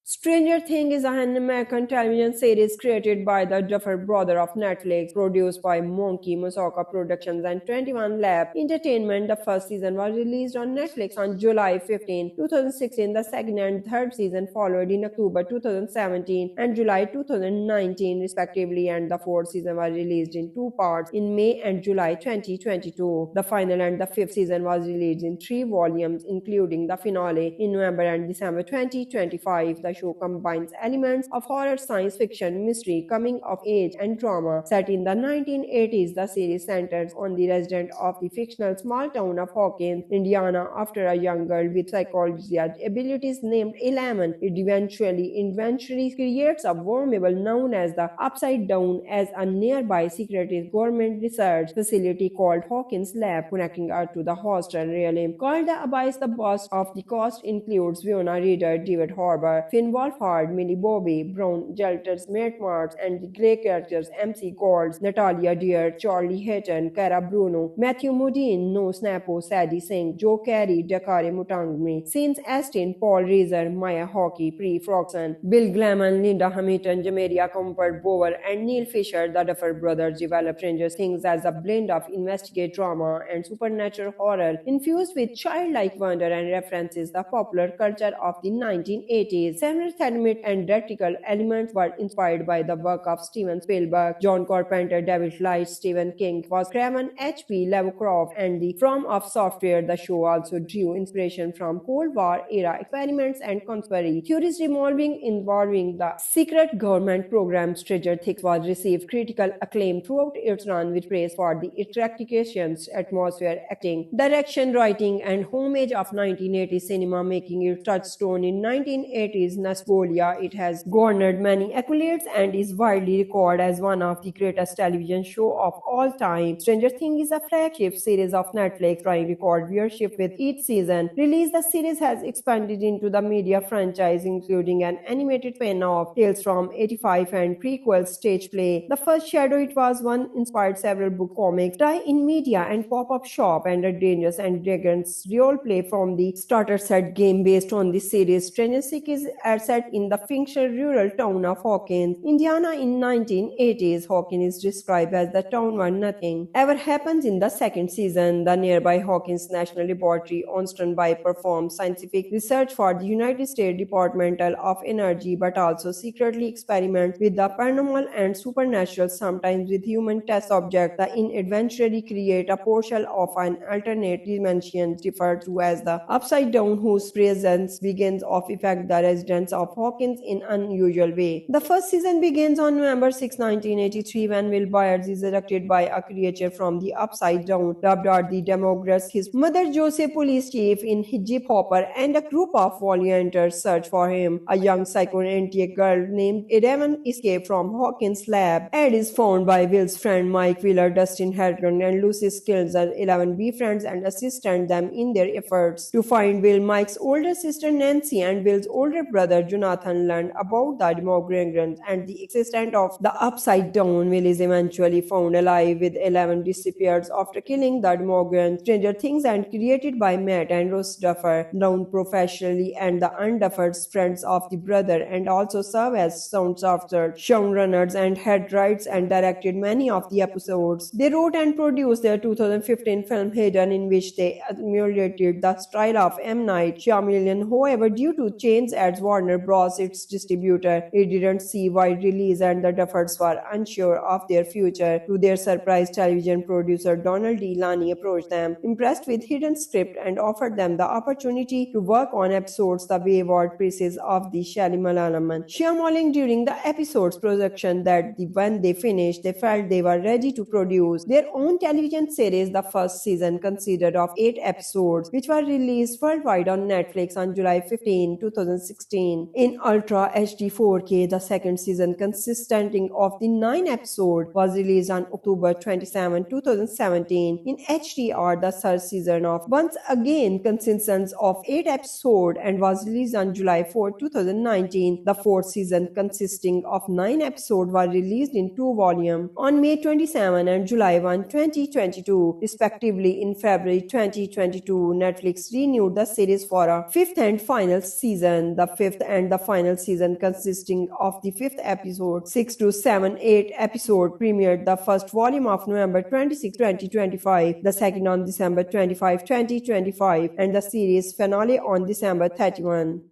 Stranger Things is an American television series created by the Duffer Brothers of Netflix, produced by Monkey Musaka Productions and 21 Lab Entertainment. The first season was released on Netflix on July 15, 2016. The second and third season followed in October 2017 and July 2019, respectively, and the fourth season was released in two parts in May and July 2022. The final and the fifth season was released in three volumes, including the finale in November and December 2025. The show combines elements of horror, science fiction, mystery, coming of age, and drama. Set in the 1980s, the series centers on the resident of the fictional small town of Hawkins, Indiana, after a young girl with psychology abilities named Eleven. It eventually creates a wormhole known as the Upside Down as a nearby secretive government research facility called Hawkins Lab, connecting her to the hostile realm called the Abyss. The boss of the cast includes Fiona Reader, David Harbour, Finn Wolfhard, Millie Bobby Brown, Jelters, Matt Marks, and the Grey characters MC Golds, Natalia Deer, Charlie Hayton, Cara Bruno, Matthew Modine, No Snapo, Sadie Singh, Joe Carey, Dakare Mutangmi, Scenes Astin, Paul Reiser, Maya Hockey, Pre Froxon, Bill Glamon, Linda Hamilton, Jamaria Comfort Bower, and Neil Fisher. The Duffer Brothers developed Stranger Things as a blend of investigate drama and supernatural horror infused with childlike wonder and references the popular culture of the 1980s. Several thematic and theatrical elements were inspired by the work of Steven Spielberg, John Carpenter, David Leitch, Stephen King, was Craven, H.P. Lovecraft, and the From of Software. The show also drew inspiration from Cold War era experiments and conspiracy theories involving the secret government program. Stranger Things was received critical acclaim throughout its run, with praise for the interpretations, atmosphere, acting, direction, writing, and homage of 1980s cinema, making it touchstone in 1980s nostalgia. It has garnered many accolades and is widely regarded as one of the greatest television shows of all time. Stranger Things is a flagship series of Netflix, trying record viewership with each season release. The series has expanded into the media franchise, including an animated spin-off, Tales from 85, and prequel stage play. The first Shadow It Was One inspired several book comics, tie-in media, and pop-up shop, and a Dangerous and Dragons role play from the starter set game based on the series. Stranger Things is set in the fictional rural town of Hawkins, Indiana in 1980s. Hawkins is described as the town where nothing ever happens. In the second season, the nearby Hawkins National Laboratory on standby performs scientific research for the United States Department of Energy, but also secretly experiments with the paranormal and supernatural, sometimes with human test subjects. The eventually create a portal of an alternate dimension referred to as the Upside Down, whose presence begins to affect the residents of Hawkins in unusual way. The first season begins on November 6, 1983, when Will Byers is abducted by a creature from the Upside Down, dubbed as the Demographs. His mother, Joseph, police chief in Hip Hopper, and a group of volunteers search for him. A young psychoanalytic girl named Eleven escapes from Hawkins' lab. Ed is found by Will's friend Mike Wheeler, Dustin Harrigan, and Lucy Skilzer. Eleven befriends and assists them in their efforts to find Will. Mike's older sister Nancy and Will's older brother Jonathan learned about the Demogorgons and the existence of the Upside Down. Will is eventually found alive with 11 disappears after killing the Demogorgon. Stranger Things and created by Matt and Ross Duffer, known professionally and the unduffered friends of the brother, and also serve as sound software showrunners and had writes and directed many of the episodes. They wrote and produced their 2015 film Hidden, in which they emulated the style of M. Night Shyamalan. However, due to change at Warner Bros., its distributor, it didn't see wide release and the Duffers were unsure of their future. To their surprise, television producer Donald D. Lani approached them, impressed with Hidden script, and offered them the opportunity to work on episodes the wayward pieces of the Shyamalan. Shyamalan during the episode's production that when they finished, they felt they were ready to produce their own television series. The first season consisted of 8 episodes, which were released worldwide on Netflix on July 15, 2016 in Ultra HD 4K. The second season, consisting of the 9 episodes, was released on October 27, 2017 in HDR. The third season of once again consists of 8 episodes and was released on July 4, 2019. The fourth season, consisting of 9 episodes, was released in 2 volumes on May 27 and July 1, 2022, respectively. In February 2022, Netflix renewed the series for a fifth and final season. The fifth and the final season, consisting of the fifth episode, 6 to 7, 8 episode, premiered the first volume of November 26, 2025, the second on December 25, 2025, and the series finale on December 31.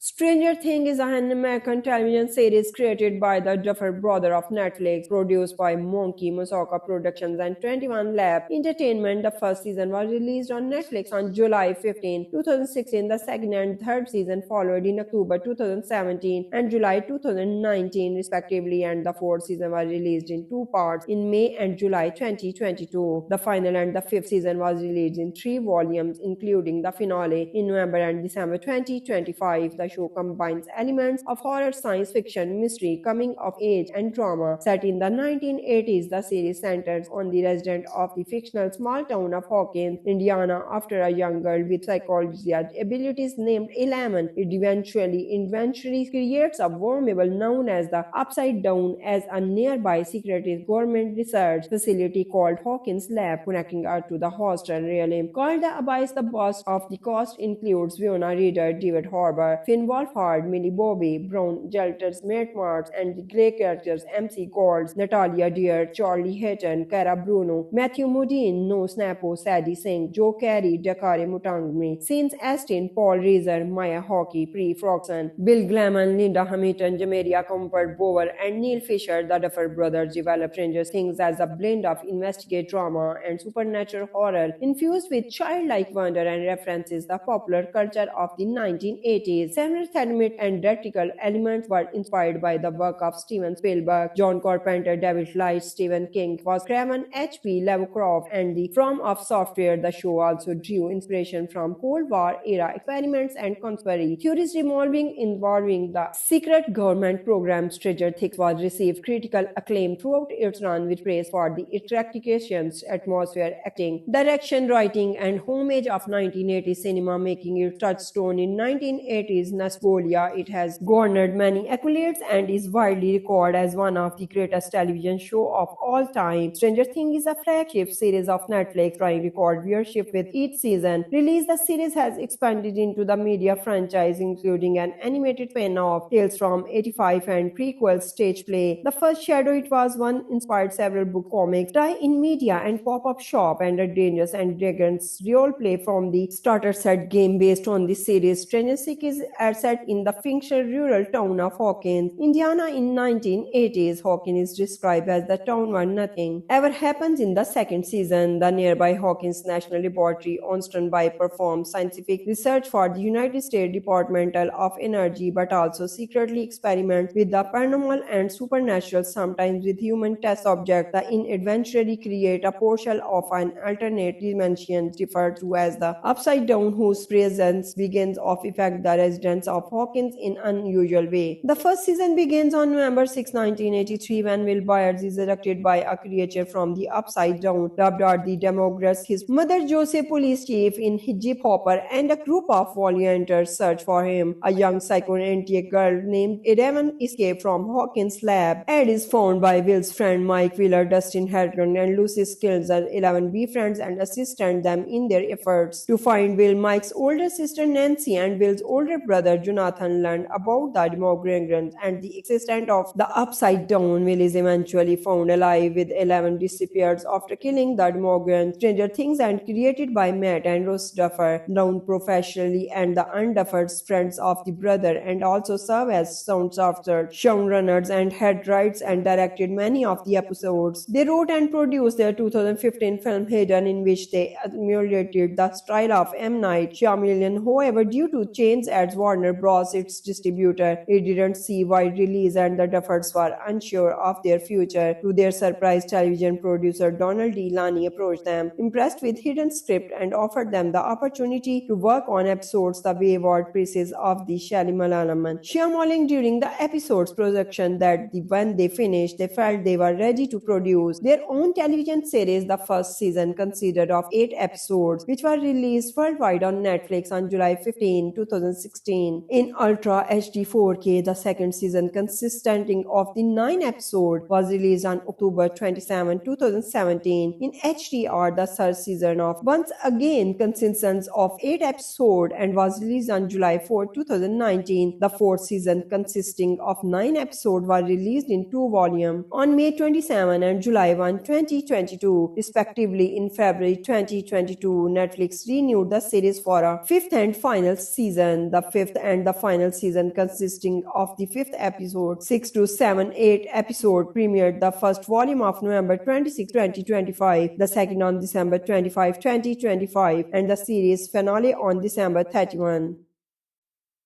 Stranger Things is an American television series created by the Duffer Brothers of Netflix, produced by Monkey Musaka Productions and 21 Lab Entertainment. The first season was released on Netflix on July 15, 2016. The second and third season followed in October 2017 and July 2019, respectively, and the fourth season was released in 2 parts in May and July 2022. The final and the fifth season was released in 3 volumes, including the finale in November and December 2025. The show combines elements of horror, science fiction, mystery, coming of age, and drama. Set in the 1980s, the series centers on the resident of the fictional small town of Hawkins, Indiana, after a young girl with psychology abilities named Elaman. It eventually creates a wormhole known as the Upside Down as a nearby secretive government research facility called Hawkins Lab, connecting her to the hostel realm called the Abyss. The boss of the cast includes Fiona Reader, David Harbour, Finn Wolfhard, Millie Bobby Brown, Jelters, Matt Marks, and the Grey characters MC Golds, Natalia Deer, Charlie Hayton, Cara Bruno, Matthew Modine, No Snapo, Sadie Singh, Joe Carey, Dakare Mutangmi, Scenes Astin, Paul Reiser, Maya Hockey, Pre Froxon, Bill Glamon, Linda Hamilton, Jamaria Comfort Bower, and Neil Fisher. The Duffer Brothers developed Stranger Things as a blend of investigate drama and supernatural horror infused with childlike wonder and references the popular culture of the 1980s. Several thematic and theatrical elements were inspired by the work of Steven Spielberg, John Carpenter, David Leitch, Stephen King, was Craven, H.P. Lovecraft, and the From of Software. The show also drew inspiration from Cold War era experiments and conspiracy theories involving the secret government program. Stranger Things was received critical acclaim throughout its run, with praise for the interpretations, atmosphere, acting, direction, writing, and homage of 1980s cinema, making it touchstone in 1980s nostalgia. It has garnered many accolades and is widely regarded as one of the greatest television shows of all time. Stranger Things is a flagship series of Netflix, trying record viewership with each season release. The series has expanded into the media franchise, including an animated spin-off, Tales from 85, and prequel stage play. The first Shadow It Was One inspired several book comics, tie-in media, and pop-up shop, and a Dangerous and Dragons role play from the starter set game based on the series. Stranger Things are set in the fictional rural town of Hawkins, Indiana in 1980s. Hawkins is described as the town where nothing ever happens. In the second season, the nearby Hawkins National Laboratory on standby performs scientific research for the United States Department of Energy, but also secretly experiments with the paranormal and supernatural, sometimes with human test subjects. The eventually create a portal of an alternate dimension referred to as the Upside Down, whose presence begins to affect the residents appearance of Hawkins in unusual way. The first season begins on November 6, 1983, when Will Byers is abducted by a creature from the Upside Down, dubbed as the Demographs. His mother, Joseph, police chief in Jip Hopper, and a group of volunteers search for him. A young psychoanalytic girl named Eleven escapes from Hawkins' lab and is found by Will's friend Mike Wheeler, Dustin Hartman, and Lucy Skilzer. 11 befriends and assists them in their efforts to find Will. Mike's older sister Nancy and Will's older brother Jonathan learn about the Demogorgons and the existence of the Upside Down. Will is eventually found alive, with 11 disappears after killing the Demogorgon. Stranger Things and created by Matt and Ross Duffer, known professionally and the unduffered friends of the brother, and also serve as sound software showrunners and had writes and directed many of the episodes. They wrote and produced their 2015 film Hidden, in which they emulated the style of M. Night Shyamalan. However, due to change at Warner Bros., its distributor, it didn't see wide release, and the Duffers were unsure of their future. To their surprise, television producer Donald D. Lani approached them, impressed with Hidden script, and offered them the opportunity to work on episodes the wayward pieces of the Shyamalan. During the episode's production, that when they finished, they felt they were ready to produce their own television series. The first season consisted of 8 episodes, which were released worldwide on Netflix on July 15, 2016 in Ultra HD 4K. The second season, consisting of the 9 episodes, was released on October 27, 2017 in HDR. The third season, of once again consists of 8 episodes and was released on July 4, 2019. The fourth season, consisting of 9 episodes, was released in 2 volumes on May 27 and July 1, 2022, respectively. In February 2022, Netflix renewed the series for a fifth and final season. The fifth and the final season, consisting of the fifth episode, 6 to 7, 8 episode, premiered the first volume of November 26, 2025, the second on December 25, 2025, and the series finale on December 31.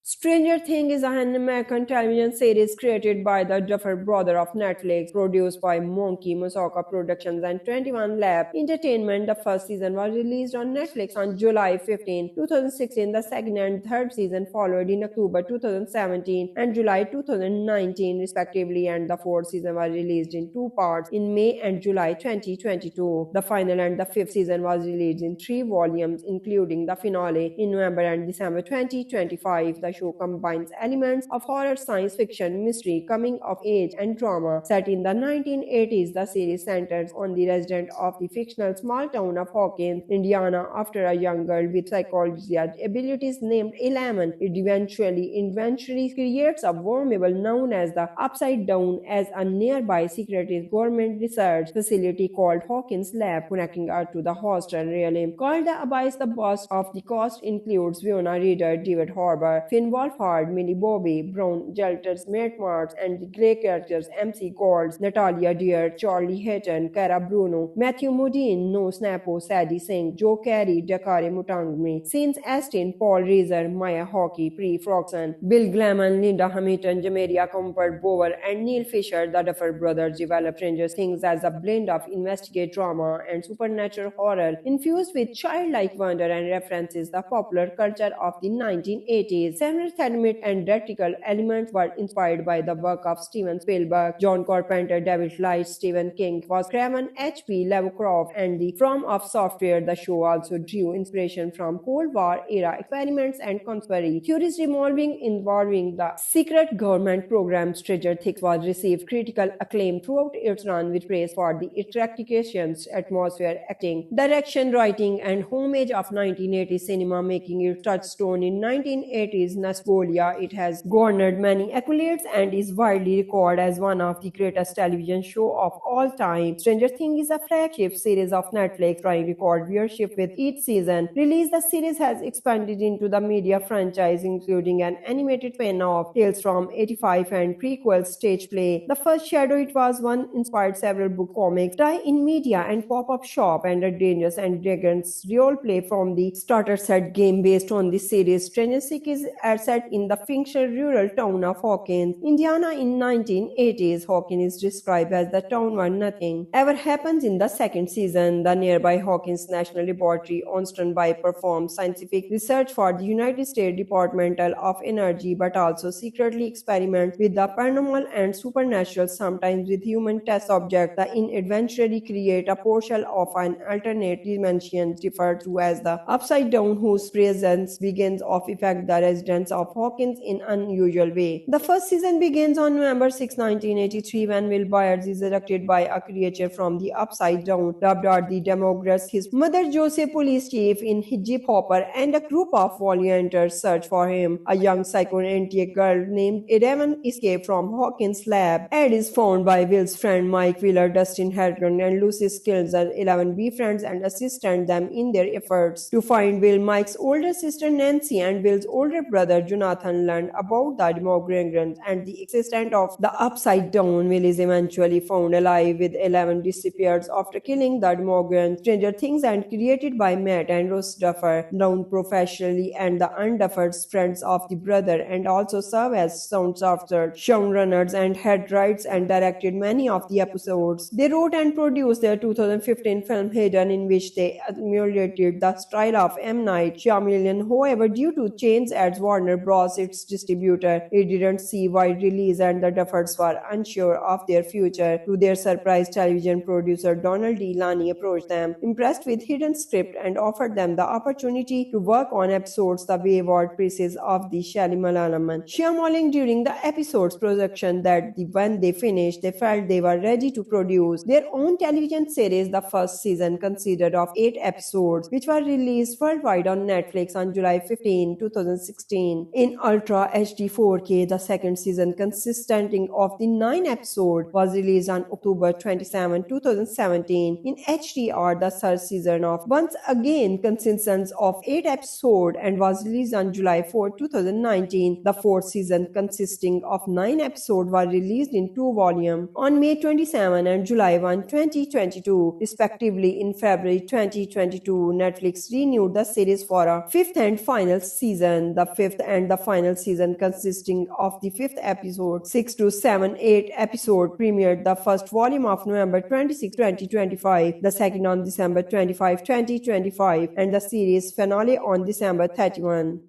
Stranger Things is an American television series created by the Duffer Brothers of Netflix, produced by Monkey Musaka Productions and 21 Lab Entertainment. The first season was released on Netflix on July 15, 2016. The second and third season followed in October 2017 and July 2019, respectively, and the fourth season was released in 2 parts in May and July 2022. The final and the fifth season was released in 3 volumes, including the finale in November and December 2025. The show combines elements of horror, science fiction, mystery, coming of age, and drama. Set in the 1980s, the series centers on the resident of the fictional small town of Hawkins, Indiana, after a young girl with psychology abilities named Eleven. It eventually creates a wormhole known as the Upside Down as a nearby secretive government research facility called Hawkins Lab, connecting her to the hostile realm called the Abyss. The boss of the cast includes Fiona Reader, David Harbour, Finn Wolfhard, Millie Bobby Brown, Jelters, Matt Marks, and the Grey characters MC Golds, Natalia Deer, Charlie Hayton, Cara Bruno, Matthew Modine, No Snapo, Sadie Singh, Joe Carey, Dakare Mutangmi, Scenes Astin, Paul Reiser, Maya Hockey, Pre Froxon, Bill Glamon, Linda Hamilton, Jamaria Comfort Bower, and Neil Fisher. The Duffer Brothers developed Stranger Things as a blend of investigative drama and supernatural horror infused with childlike wonder and references the popular culture of the 1980s. Several thematic and theatrical elements were inspired by the work of Steven Spielberg, John Carpenter, David Leitch, Stephen King, was Craven, H.P. Lovecraft, and the From of Software. The show also drew inspiration from Cold War era experiments and conspiracy theories involving the secret government program. Stranger Things was received critical acclaim throughout its run, with praise for the interpretations, atmosphere, acting, direction, writing, and homage of 1980s cinema, making it touchstone in 1980s nostalgia. It has garnered many accolades and is widely regarded as one of the greatest television shows of all time. Stranger Things is a flagship series of Netflix, trying record viewership with each season release. The series has expanded into the media franchise, including an animated spin-off, Tales from 85, and prequel stage play. The first Shadow It Was One inspired several book comics, tie-in media, and pop-up shop, and a Dungeons and Dragons role play from the starter set game based on the series. Stranger Things is are set in the fictional rural town of Hawkins, Indiana in 1980s. Hawkins is described as the town where nothing ever happens in the second season. The nearby Hawkins National Laboratory, Onstronby, performs scientific research for the United States Department of Energy, but also secretly experiments with the paranormal and supernatural, sometimes with human test subjects. The eventually create a portal of an alternate dimension referred to as the Upside Down, whose presence begins to affect the residents of Hawkins in unusual way. The first season begins on November 6, 1983, when Will Byers is abducted by a creature from the Upside Down, dubbed as the Demogorgon. His mother, Joseph, police chief in Jeep Hopper, and a group of volunteers search for him. A young psychoanalytic girl named Eleven escapes from Hawkins' lab and is found by Will's friend Mike Wheeler, Dustin Hartman, and Lucy Skilzer. 11 befriends and assist them in their efforts to find Will. Mike's older sister Nancy and Will's older brother Jonathan learn about the Demogorgon and the existence of the Upside Down. Will is eventually found alive, with 11 disappears after killing the Demogorgon. Stranger Things and created by Matt and Ross Duffer, known professionally and the unduffered friends of the brother, and also serve as sound software showrunners and had writes and directed many of the episodes. They wrote and produced their 2015 film Hidden, in which they emulated the style of M. Night Shyamalan. However, due to change at Warner Bros., its distributor, it didn't see wide release, and the Duffers were unsure of their future. To their surprise, television producer Donald D. Lani approached them, impressed with Hidden script, and offered them the opportunity to work on episodes the wayward pieces of the Shyamalan. During the episode's production, that when they finished, they felt they were ready to produce their own television series. The first season consisted of 8 episodes, which were released worldwide on Netflix on July 15, 2016 in Ultra HD 4K. The second season, consisting of the 9 episodes, was released on October 27, 2017 in HDR. The third season, of once again consists of 8 episodes and was released on July 4, 2019. The fourth season, consisting of 9 episodes, was released in 2 volumes on May 27 and July 1, 2022, respectively. In February 2022, Netflix renewed the series for a fifth and final season. The fifth and the final season, consisting of the fifth episode, 6 to 7, 8 episode, premiered the first volume of November 26, 2025, the second on December 25, 2025, and the series finale on December 31.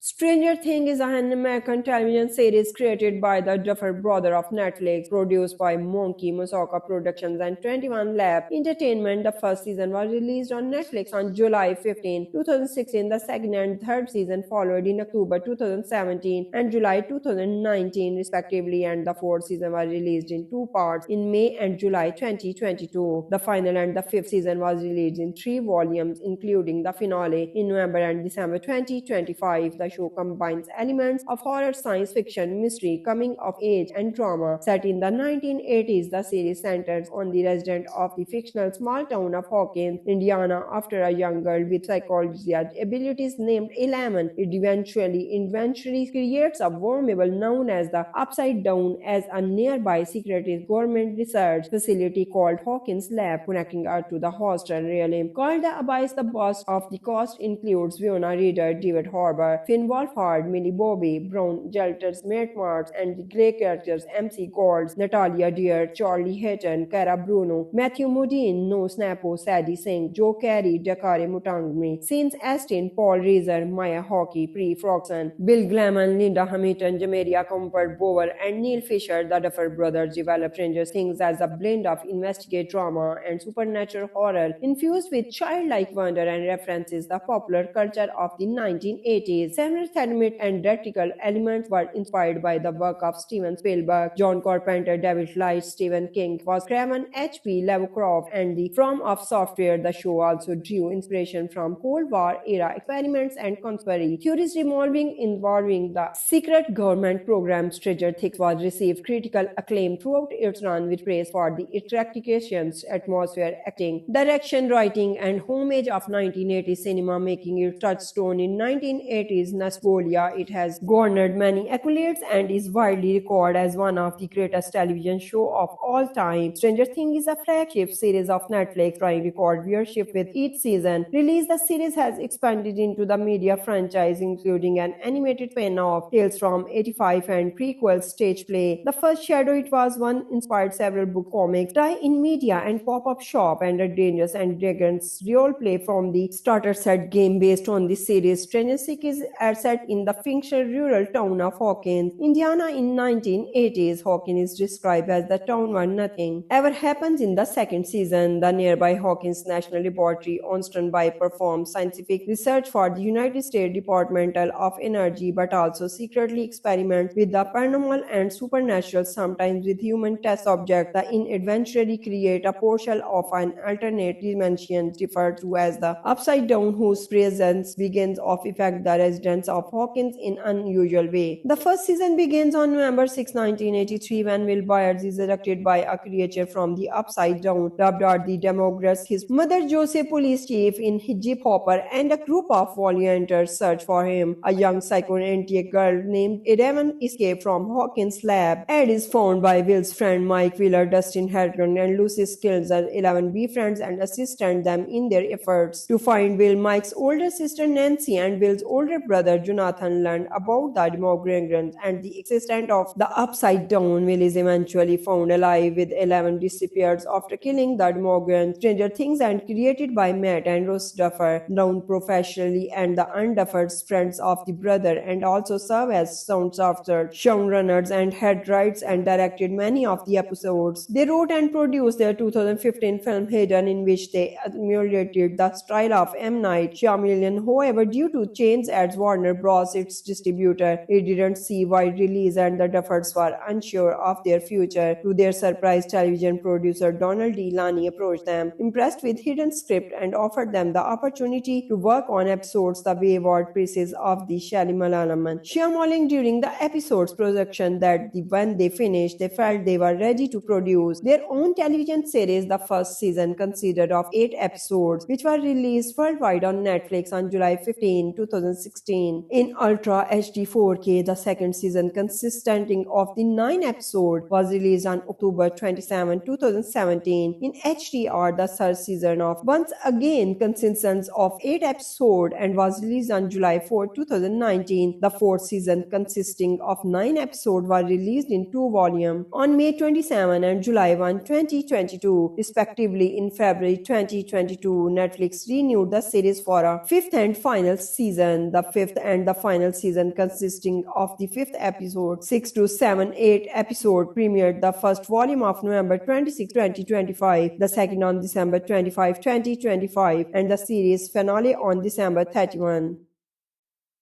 Stranger Things is an American television series created by the Duffer Brothers of Netflix, produced by Monkey Musaka Productions and 21 Lab Entertainment. The first season was released on Netflix on July 15, 2016. The second and third season followed in October 2017 and July 2019, respectively, and the fourth season was released in 2 parts in May and July 2022. The final and the fifth season was released in 3 volumes, including the finale in November and December 2025. The show combines elements of horror, science fiction, mystery, coming of age, and drama. Set in the 1980s, the series centers on the resident of the fictional small town of Hawkins, Indiana, after a young girl with psychology abilities named Eleven. It eventually creates a wormhole known as the Upside Down as a nearby secret government research facility called Hawkins Lab, connecting her to the hostile realm called the Abyss. The boss of the cast includes Winona Ryder, David Harbour, Finn Wolfhard, Millie Bobby Brown, Jelters, Matt Marks, and the Grey characters MC Golds, Natalia Deer, Charlie Hayton, Cara Bruno, Matthew Modine, No Snapo, Sadie Singh, Joe Carey, Dakari Mutangmi, Scenes Astin, Paul Reiser, Maya Hockey, Pre Froxon, Bill Glamon, Linda Hamilton, Jamaria Comfort Bower, and Neil Fisher. The Duffer Brothers developed Stranger Things as a blend of investigative drama and supernatural horror, infused with childlike wonder and references the popular culture of the 1980s. Several thematic and theatrical elements were inspired by the work of Steven Spielberg, John Carpenter, David Leitch, Stephen King, was Craven, H.P. Lovecraft, and the From of Software. The show also drew inspiration from Cold War era experiments and conspiracy theories involving the secret government program. Stranger Things was received critical acclaim throughout its run, with praise for the interpretations, atmosphere, acting, direction, writing, and homage of 1980s cinema, making it touchstone in 1980s nostalgia. It has garnered many accolades and is widely regarded as one of the greatest television show of all time. Stranger Things is a flagship series of Netflix, trying record viewership with each season. Release the series has expanded into the media franchise, including an animated spin-off, Tales from 85 and prequel stage play. The first Shadow It Was One inspired several book comics, tie-in media and pop-up shop, and a Dangerous and Dragons role play from the starter set game based on the series. Stranger Things is set in the fictional rural town of Hawkins, Indiana in 1980s. Hawkins is described as the town where nothing ever happens. In the second season, the nearby Hawkins National Laboratory, Onston by performs scientific research for the United States Department of Energy, but also secretly experiments with the paranormal and supernatural, sometimes with human test subjects. The eventually create a portal of an alternate dimension referred to as the Upside Down, whose presence begins to affect the residents of Hawkins in unusual way. The first season begins on November 6, 1983, when Will Byers is abducted by a creature from the Upside Down, dubbed as the Demographs. His mother, Joseph, police chief in Jeep Hopper, and a group of volunteers search for him. A young psychoanalytic girl named Evan escapes from Hawkins' lab. Ed is found by Will's friend Mike Wheeler, Dustin Harrigan, and Lucy Skills. 11 befriends and assist them in their efforts to find Will. Mike's older sister Nancy and Will's older brother Jonathan learn about the Demogorgons and the existence of the Upside Down. Will is eventually found alive, with 11 disappears after killing the Demogorgons. Stranger Things and created by Matt and Ross Duffer, known professionally and the unduffered friends of the brother, and also serve as sound software showrunners and had writes and directed many of the episodes. They wrote and produced their 2015 film Hidden, in which they emulated the style of M. Night Shyamalan. However, due to change at Warner Bros., its distributor, it didn't see wide release, and the Duffers were unsure of their future. To their surprise, television producer Donald D. Lani approached them, impressed with Hidden script, and offered them the opportunity to work on episodes. The wayward pieces of the Shyamalan during the episode's production that when they finished, they felt they were ready to produce their own television series. The first season consisted of 8 episodes, which were released worldwide on Netflix on July 15, 2016 in Ultra HD 4K. The second season, consisting of the 9 episodes, was released on October 27, 2017 in HDR. The third season of once again consists of 8 episodes and was released on July 4, 2019. The fourth season, consisting of 9 episodes, was released in 2 volumes on May 27 and July 1, 2022, respectively. In February 2022, Netflix renewed the series for a fifth and final season. The fifth and the final season, consisting of the fifth episode, 6 to 7, 8 episode, premiered the first volume of November 26, 2025, the second on December 25, 2025, and the series finale on December 31.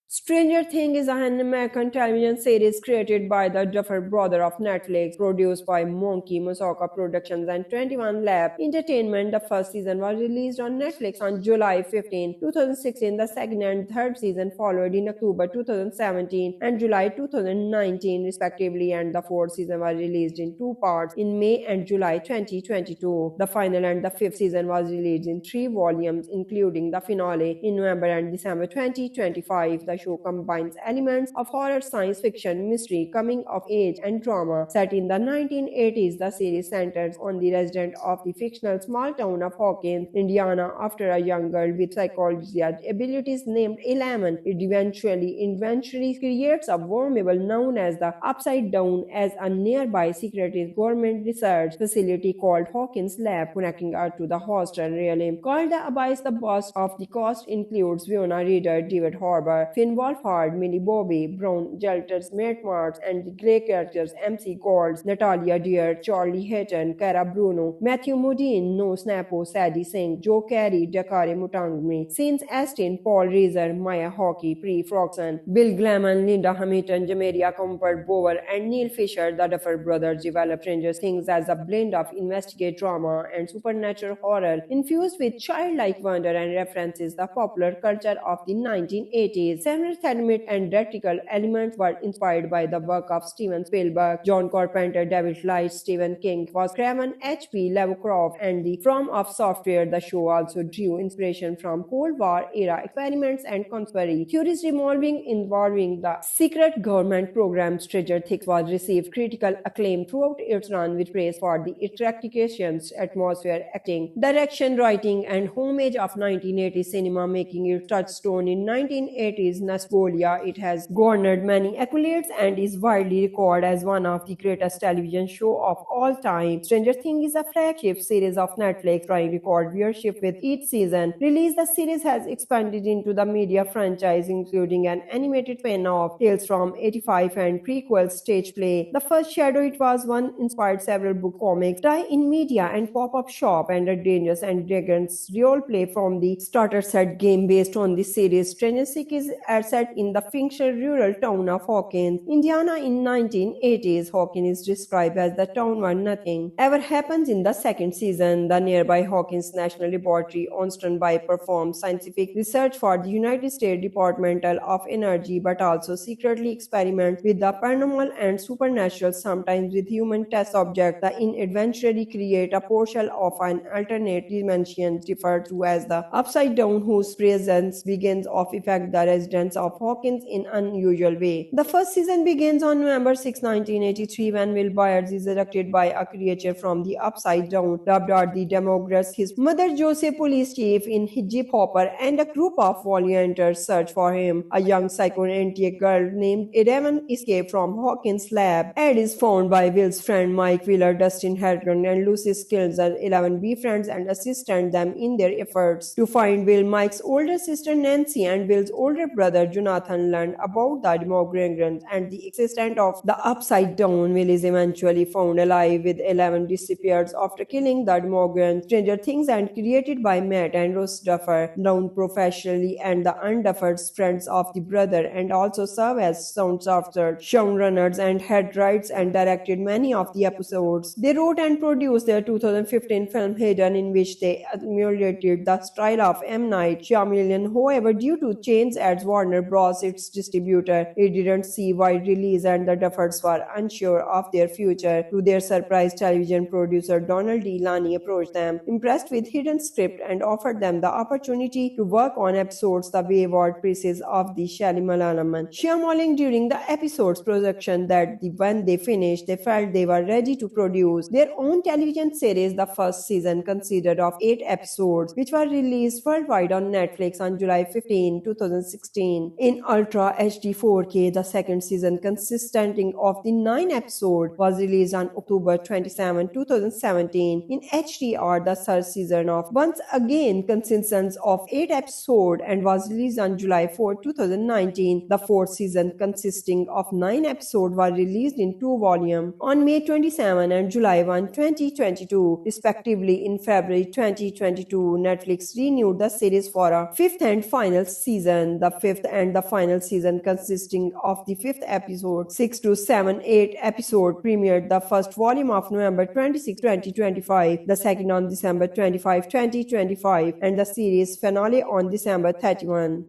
Stranger Things is an American television series created by the Duffer Brothers of Netflix, produced by Monkey Musaka Productions and 21 Lab Entertainment. The first season was released on Netflix on July 15, 2016. The second and third season followed in October 2017 and July 2019, respectively, and the fourth season was released in 2 parts in May and July 2022. The final and the fifth season was released in 3 volumes, including the finale in November and December 2025. The show combines elements of horror, science fiction, mystery, coming of age, and drama. Set in the 1980s, the series centers on the resident of the fictional small town of Hawkins, Indiana, after a young girl with psychology abilities named Eleven. It eventually creates a wormhole known as the Upside Down as a nearby secret government research facility called Hawkins Lab, connecting her to the hostel realm called the Abyss. The boss of the cast includes Winona Ryder, David Harbour, Finn Wolfhard, Millie Bobby Brown, Jelters, Matt Marks, and the Grey characters MC Golds, Natalia Deer, Charlie Hayton, Cara Bruno, Matthew Modine, No Snapo, Sadie Singh, Joe Carey, Dakari Mutangmi, Saints Astin, Paul Reiser, Maya Hockey, Pre Froxon, Bill Glamon, Linda Hamilton, Jamaria Comfort Bower, and Neil Fisher. The Duffer Brothers developed Stranger Things as a blend of investigate drama and supernatural horror infused with childlike wonder and references the popular culture of the 1980s. Several thematic and theatrical elements were inspired by the work of Steven Spielberg, John Carpenter, David Leitch, Stephen King was Craven, H.P. Lovecraft, and the From of Software. The show also drew inspiration from Cold War era experiments and conspiracy theories involving the secret government program. Stranger Things was received critical acclaim throughout its run, with praise for the interpretations, atmosphere, acting, direction, writing, and homage of 1980s cinema, making it touchstone in 1980s nostalgia. It has garnered many accolades and is widely regarded as one of the greatest television show of all time. Stranger Things is a flagship series of Netflix, trying record viewership with each season release. The series has expanded into the media franchise, including an animated spin-off, Tales from 85, and prequel stage play. The first Shadow It Was One inspired several book comics, tie-in media, and pop-up shop, and a Dangerous and Dragons role play from the starter set game based on the series. Stranger Things is set in the fictional rural town of Hawkins, Indiana in 1980s. Hawkins is described as the town where nothing ever happens. In the second season, the nearby Hawkins National Laboratory, Onston by performs scientific research for the United States Department of Energy, but also secretly experiments with the paranormal and supernatural, sometimes with human test subjects. The eventually create a portal of an alternate dimension referred to as the Upside Down, whose presence begins to affect the residents of Hawkins in unusual way. The first season begins on November 6, 1983, when Will Byers is abducted by a creature from the Upside Down, dubbed as the Demographs. His mother, Joseph, police chief in Jeep Hopper, and a group of volunteers search for him. A young psychoanalytic girl named Eleven escapes from Hawkins' lab. Ed is found by Will's friend Mike Wheeler, Dustin Harrigan, and Lucy Skilzer. Eleven befriends and assists them in their efforts to find Will. Mike's older sister Nancy and Will's older brother Jonathan learn about the Demogorgons and the existence of the Upside Down. Will is eventually found alive, with Eleven disappears after killing the Demogorgons. Stranger Things and created by Matt and Ross Duffer, known professionally and the unduffered friends of the brother, and also serve as sound software showrunners and had writes and directed many of the episodes. They wrote and produced their 2015 film Hidden, in which they emulated the style of M. Night Shyamalan. However, due to change at Warner Bros., its distributor, it didn't see wide release, and the Duffers were unsure of their future. To their surprise, television producer Donald D. Lani approached them, impressed with Hidden script, and offered them the opportunity to work on episodes. The wayward pieces of the Shyamalan during the episode's production that when they finished, they felt they were ready to produce their own television series. The first season consisted of 8 episodes, which were released worldwide on Netflix on July 15, 2016 in Ultra HD 4K. The second season, consisting of the 9 episodes, was released on October 27, 2017 in HDR. The third season of once again consists of 8 episodes and was released on July 4, 2019. The fourth season, consisting of 9 episodes, was released in 2 volumes on May 27 and July 1, 2022, respectively. In February 2022, Netflix renewed the series for a fifth and final season. The fifth and the final season, consisting of the fifth episode, 6 to 7, 8 episode, premiered the first volume of November 26, 2025, the second on December 25, 2025, and the series finale on December 31.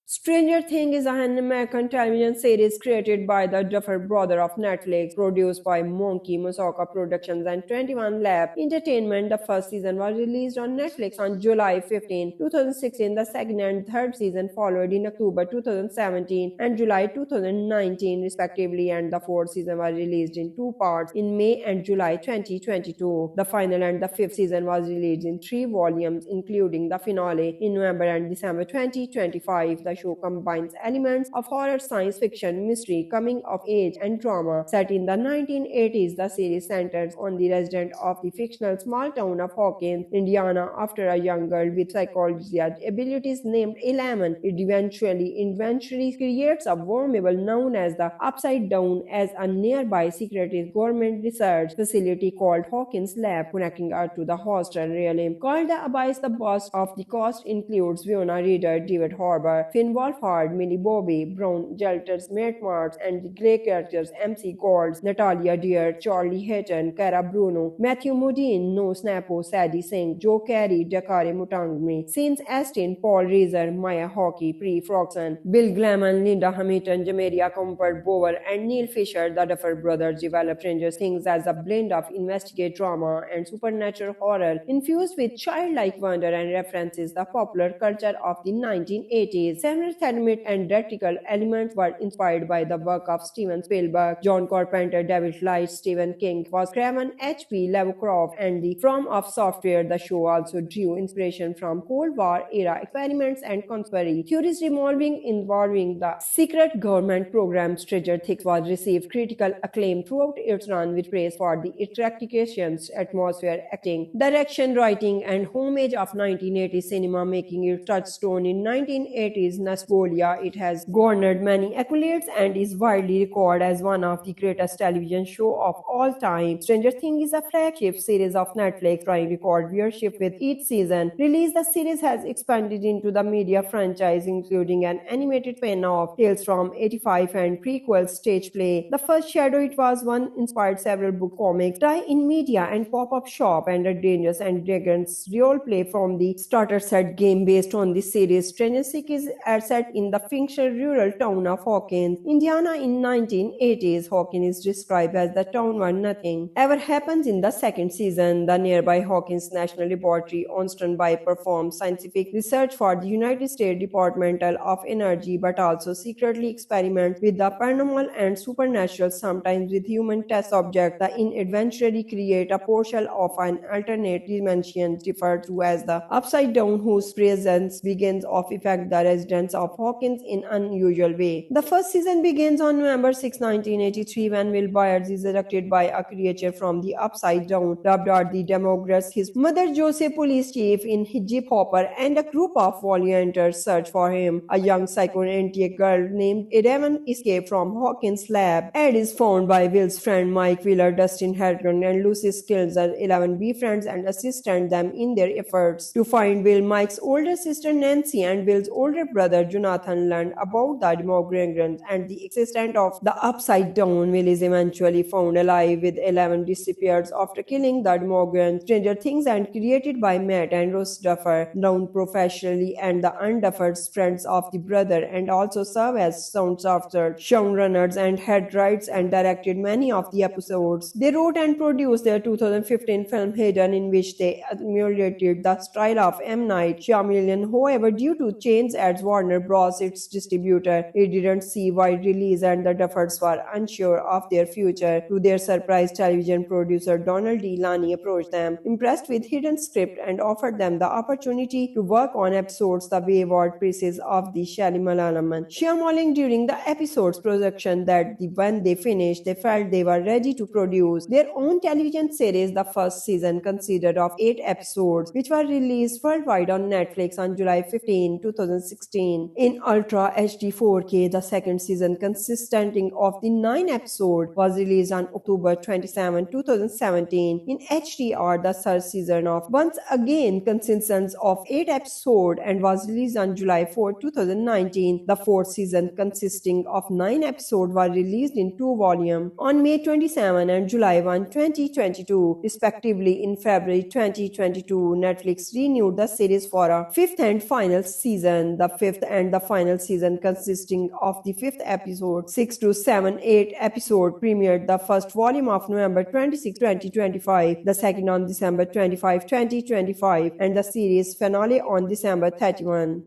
Stranger Things is an American television series created by the Duffer Brothers of Netflix, produced by Monkey Musaka Productions and 21 Lab Entertainment. The first season was released on Netflix on July 15, 2016. The second and third season followed in October 2017 and July 2019, respectively, and the fourth season was released in 2 parts in May and July 2022. The final and the fifth season was released in 3 volumes, including the finale in November and December 2025. The show combines elements of horror, science fiction, mystery, coming of age, and drama. Set in the 1980s, the series centers on the resident of the fictional small town of Hawkins, Indiana, after a young girl with psychology abilities named Eleven. It eventually creates a wormhole known as the Upside Down as a nearby secretive government research facility called Hawkins Lab, connecting her to the hostile realm called the Abyss. The boss of the cast includes Winona Ryder, David Harbour, Finn Finn Wolfhard, Millie Bobby Brown, Jelters, Matt Marks, and the Grey characters MC Golds, Natalia Deer, Charlie Hatton, Cara Bruno, Matthew Modine, No Snappo, Sadie Singh, Joe Carey, Dakare Mutangmi, Saints Astin, Paul Reiser, Maya Hockey, Pre Froxson, Bill Glamon, Linda Hamilton, Jamaria Comfort Bower, and Neil Fisher, the Duffer brothers, developed Stranger Things as a blend of investigate drama and supernatural horror infused with childlike wonder and references the popular culture of the 1980s. Several thematic and theatrical elements were inspired by the work of Steven Spielberg, John Carpenter, David Leitch, Stephen King, was Craven, H.P. Lovecraft, and the From of Software. The show also drew inspiration from Cold War era experiments and conspiracy theories involving the secret government program. Stranger Things was received critical acclaim throughout its run with praise for the intricacies, atmosphere, acting, direction, writing, and homage of 1980s cinema, making it touchstone in 1980s nostalgia. It has garnered many accolades and is widely regarded as one of the greatest television show of all time. Stranger Things is a flagship series of Netflix, trying record viewership with each season. Release the series has expanded into the media franchise, including an animated spin-off, Tales from 85, and prequel stage play. The first Shadow It Was One inspired several book comics, tie-in media, and pop-up shop, and a Dangerous and Dragons role play from the starter set game based on the series. Stranger Things is set in the fictional rural town of Hawkins, Indiana in 1980s. Hawkins is described as the town where nothing ever happens. In the second season, the nearby Hawkins National Laboratory, Onston by performs scientific research for the United States Department of Energy, but also secretly experiments with the paranormal and supernatural, sometimes with human test subjects. The eventually create a portal of an alternate dimension referred to as the Upside Down, whose presence begins to affect the residents of Hawkins in unusual way. The first season begins on November 6, 1983, when Will Byers is abducted by a creature from the Upside Down, dubbed as the Demographs. His mother, Jose, police chief in Jeep Hopper, and a group of volunteers search for him. A young psychoanalytic girl named Evan escapes from Hawkins' lab. Ed is found by Will's friend Mike Wheeler, Dustin Harton, and Lucy Skilzer. 11 befriends and assist them in their efforts to find Will. Mike's older sister Nancy and Will's older brother Jonathan learn about the Demogorgons and the existence of the Upside Down. Will is eventually found alive, with 11 disappears after killing the Demogorgons. Stranger Things and created by Matt and Ross Duffer, known professionally and the unduffered friends of the brother, and also serve as sound software showrunners and had writes and directed many of the episodes. They wrote and produced their 2015 film Hidden, in which they emulated the style of M. Night Shyamalan. However, due to change at Warner Bros., its distributor, it didn't see wide release, and the Duffers were unsure of their future. To their surprise, television producer Donald D. Lani approached them, impressed with Hidden script, and offered them the opportunity to work on episodes. The wayward pieces of the Shyamalan during the episode's production that when they finished, they felt they were ready to produce their own television series. The first season consisted of 8 episodes, which were released worldwide on Netflix on July 15, 2016 in Ultra HD 4K. The second season, consisting of the 9 episodes, was released on October 27, 2017 in HDR. The third season of once again consists of 8 episodes and was released on July 4, 2019. The fourth season, consisting of 9 episodes, was released in 2 volumes on May 27 and July 1, 2022, respectively. In February 2022, Netflix renewed the series for a 5th and final season. The 5th and the final season, consisting of the 5th episode, 6 to 7, 8 episode, premiered the first volume of November 26, 2025, the second on December 25, 2025, and the series finale on December 31.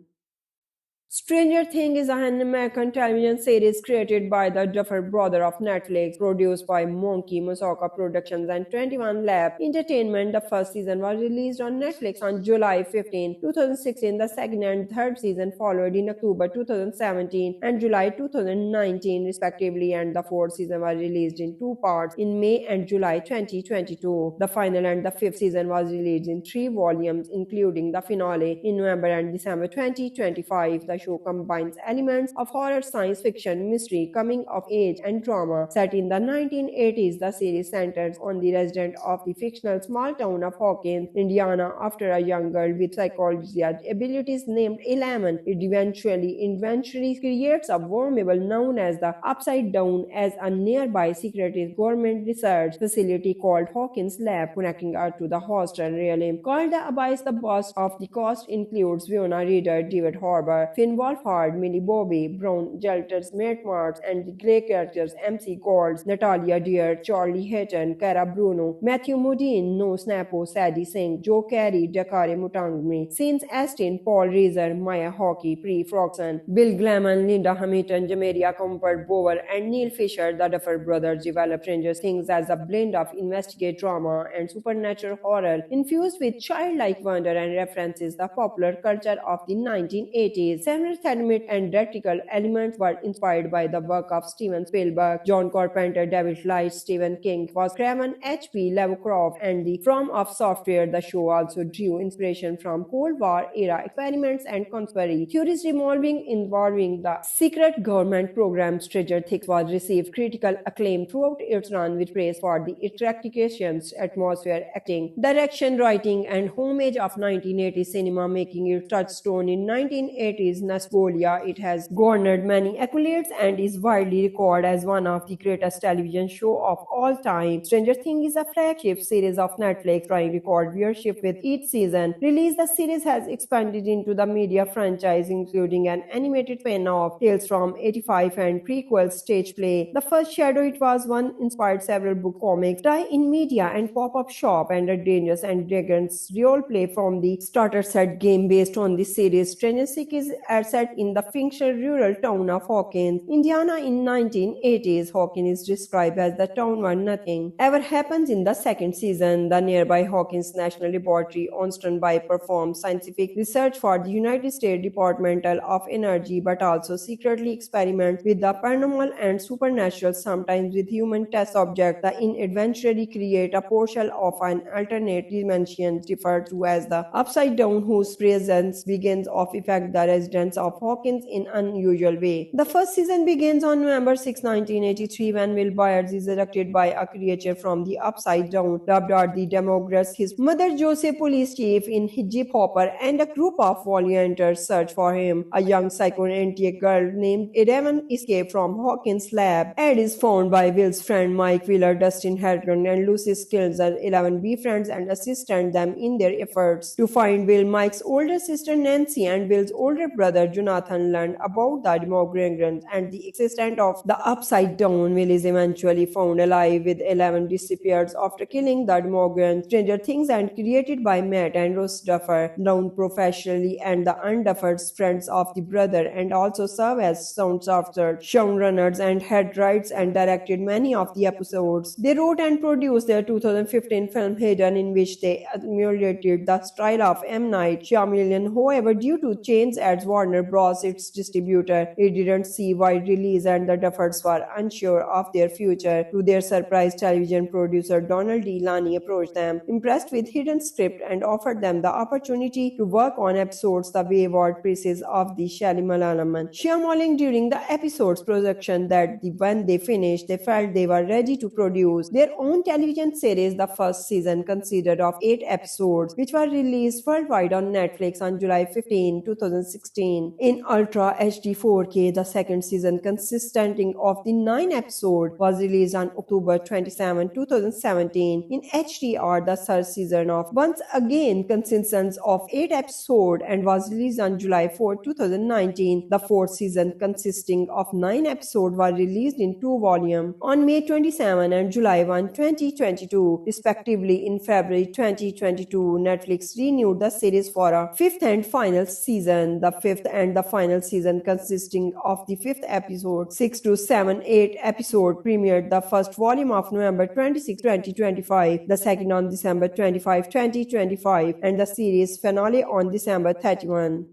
Stranger Things is an American television series created by the Duffer brothers of Netflix, produced by Monkey Musaka Productions and 21 Lab Entertainment. The first season was released on Netflix on July 15, 2016. The second and third season followed in October 2017 and July 2019, respectively, and the fourth season was released in 2 parts in May and July 2022. The final and the fifth season was released in 3 volumes, including the finale in November and December 2025. The The show combines elements of horror, science fiction, mystery, coming of age, and drama. Set in the 1980s, the series centers on the resident of the fictional small town of Hawkins, Indiana, after a young girl with psychology abilities named Eleven. It eventually creates a wormhole known as the Upside Down as a nearby secretive government research facility called Hawkins Lab, connecting her to the hostel realm. Called the Abyss, the boss of the cast includes Fiona Reader, David Harbour, Finn Wolfhard, Millie Bobby Brown, Jelters, Matt Marks, and the Grey characters MC Golds, Natalia Deer, Charlie Hatton, Cara Bruno, Matthew Modine, No Snappo, Sadie Singh, Joe Carey, Dakare Mutangmi, Scenes Astin, Paul Reiser, Maya Hockey, Pre Froxson, Bill Glamon, Linda Hamilton, Jamaria Comfort Bower, and Neil Fisher. The Duffer brothers developed Stranger Things as a blend of investigate drama and supernatural horror infused with childlike wonder and references the popular culture of the 1980s. Several thematic and theatrical elements were inspired by the work of Steven Spielberg, John Carpenter, David Leitch, Stephen King, was Craven, H.P. Lovecraft, and the From of Software. The show also drew inspiration from Cold War era experiments and conspiracy theories involving the secret government program. Stranger Things was received critical acclaim throughout its run, with praise for the interpretations, atmosphere, acting, direction, writing, and homage of 1980s cinema, making it touchstone in 1980s nostalgia. It has garnered many accolades and is widely regarded as one of the greatest television show of all time. Stranger Things is a flagship series of Netflix, trying record viewership with each season. Release, the series has expanded into the media franchise, including an animated spin-off, Tales from 85, and prequel stage play. The first Shadow It Was One inspired several book comics, tie-in media, and pop-up shop, and a Dangerous and Dragons role play from the starter set game based on the series. Stranger Things is set in the fictional rural town of Hawkins, Indiana in 1980s. Hawkins is described as the town where nothing ever happens. In the second season, the nearby Hawkins National Laboratory on standby performs scientific research for the United States Department of Energy, but also secretly experiments with the paranormal and supernatural, sometimes with human test subjects. The eventually create a portal of an alternate dimension referred to as the Upside Down, whose presence begins to affect the residents of Hawkins in unusual way. The first season begins on November 6, 1983, when Will Byers is abducted by a creature from the Upside Down, dubbed as the Demographs. His mother, Joseph, police chief in Jeep Hopper, and a group of volunteers search for him. A young psychoanalytic girl named Eleven escapes from Hawkins' lab. Ed is found by Will's friend Mike Wheeler, Dustin Harrigan, and Lucy Skills. Eleven befriends and assists them in their efforts to find Will. Mike's older sister Nancy and Will's older brother Jonathan learn about the Demogorgons and the existence of the Upside Down. Will is eventually found alive, with Eleven disappears after killing the Demogorgons. Stranger Things and created by Matt and Ross Duffer, known professionally and the unduffered friends of the brother, and also serve as sound software showrunners and had writes and directed many of the episodes. They wrote and produced their 2015 film Hidden, in which they emulated the style of M. Night Shyamalan. However, due to change at Warner Bros., its distributor, it didn't see wide release, and the Duffers were unsure of their future. To their surprise, television producer Donald D. Lani approached them, impressed with Hidden script, and offered them the opportunity to work on episodes. The wayward pieces of the Shyamalan during the episode's production that when they finished, they felt they were ready to produce their own television series. The first season consisted of 8 episodes, which were released worldwide on Netflix on July 15, 2016 in Ultra HD 4K. The second season, consisting of the 9 episodes, was released on October 27, 2017 in HDR. The third season of once again consists of 8 episodes and was released on July 4, 2019. The fourth season, consisting of 9 episodes, was released in 2 volumes on May 27 and July 1, 2022, respectively. In February 2022, Netflix renewed the series for a 5th and final season. The 5th and the final season, consisting of the 5th episode, 6 to 7, 8 episode, premiered the first volume of November 26, 2025, the second on December 25, 2025, and the series finale on December 31.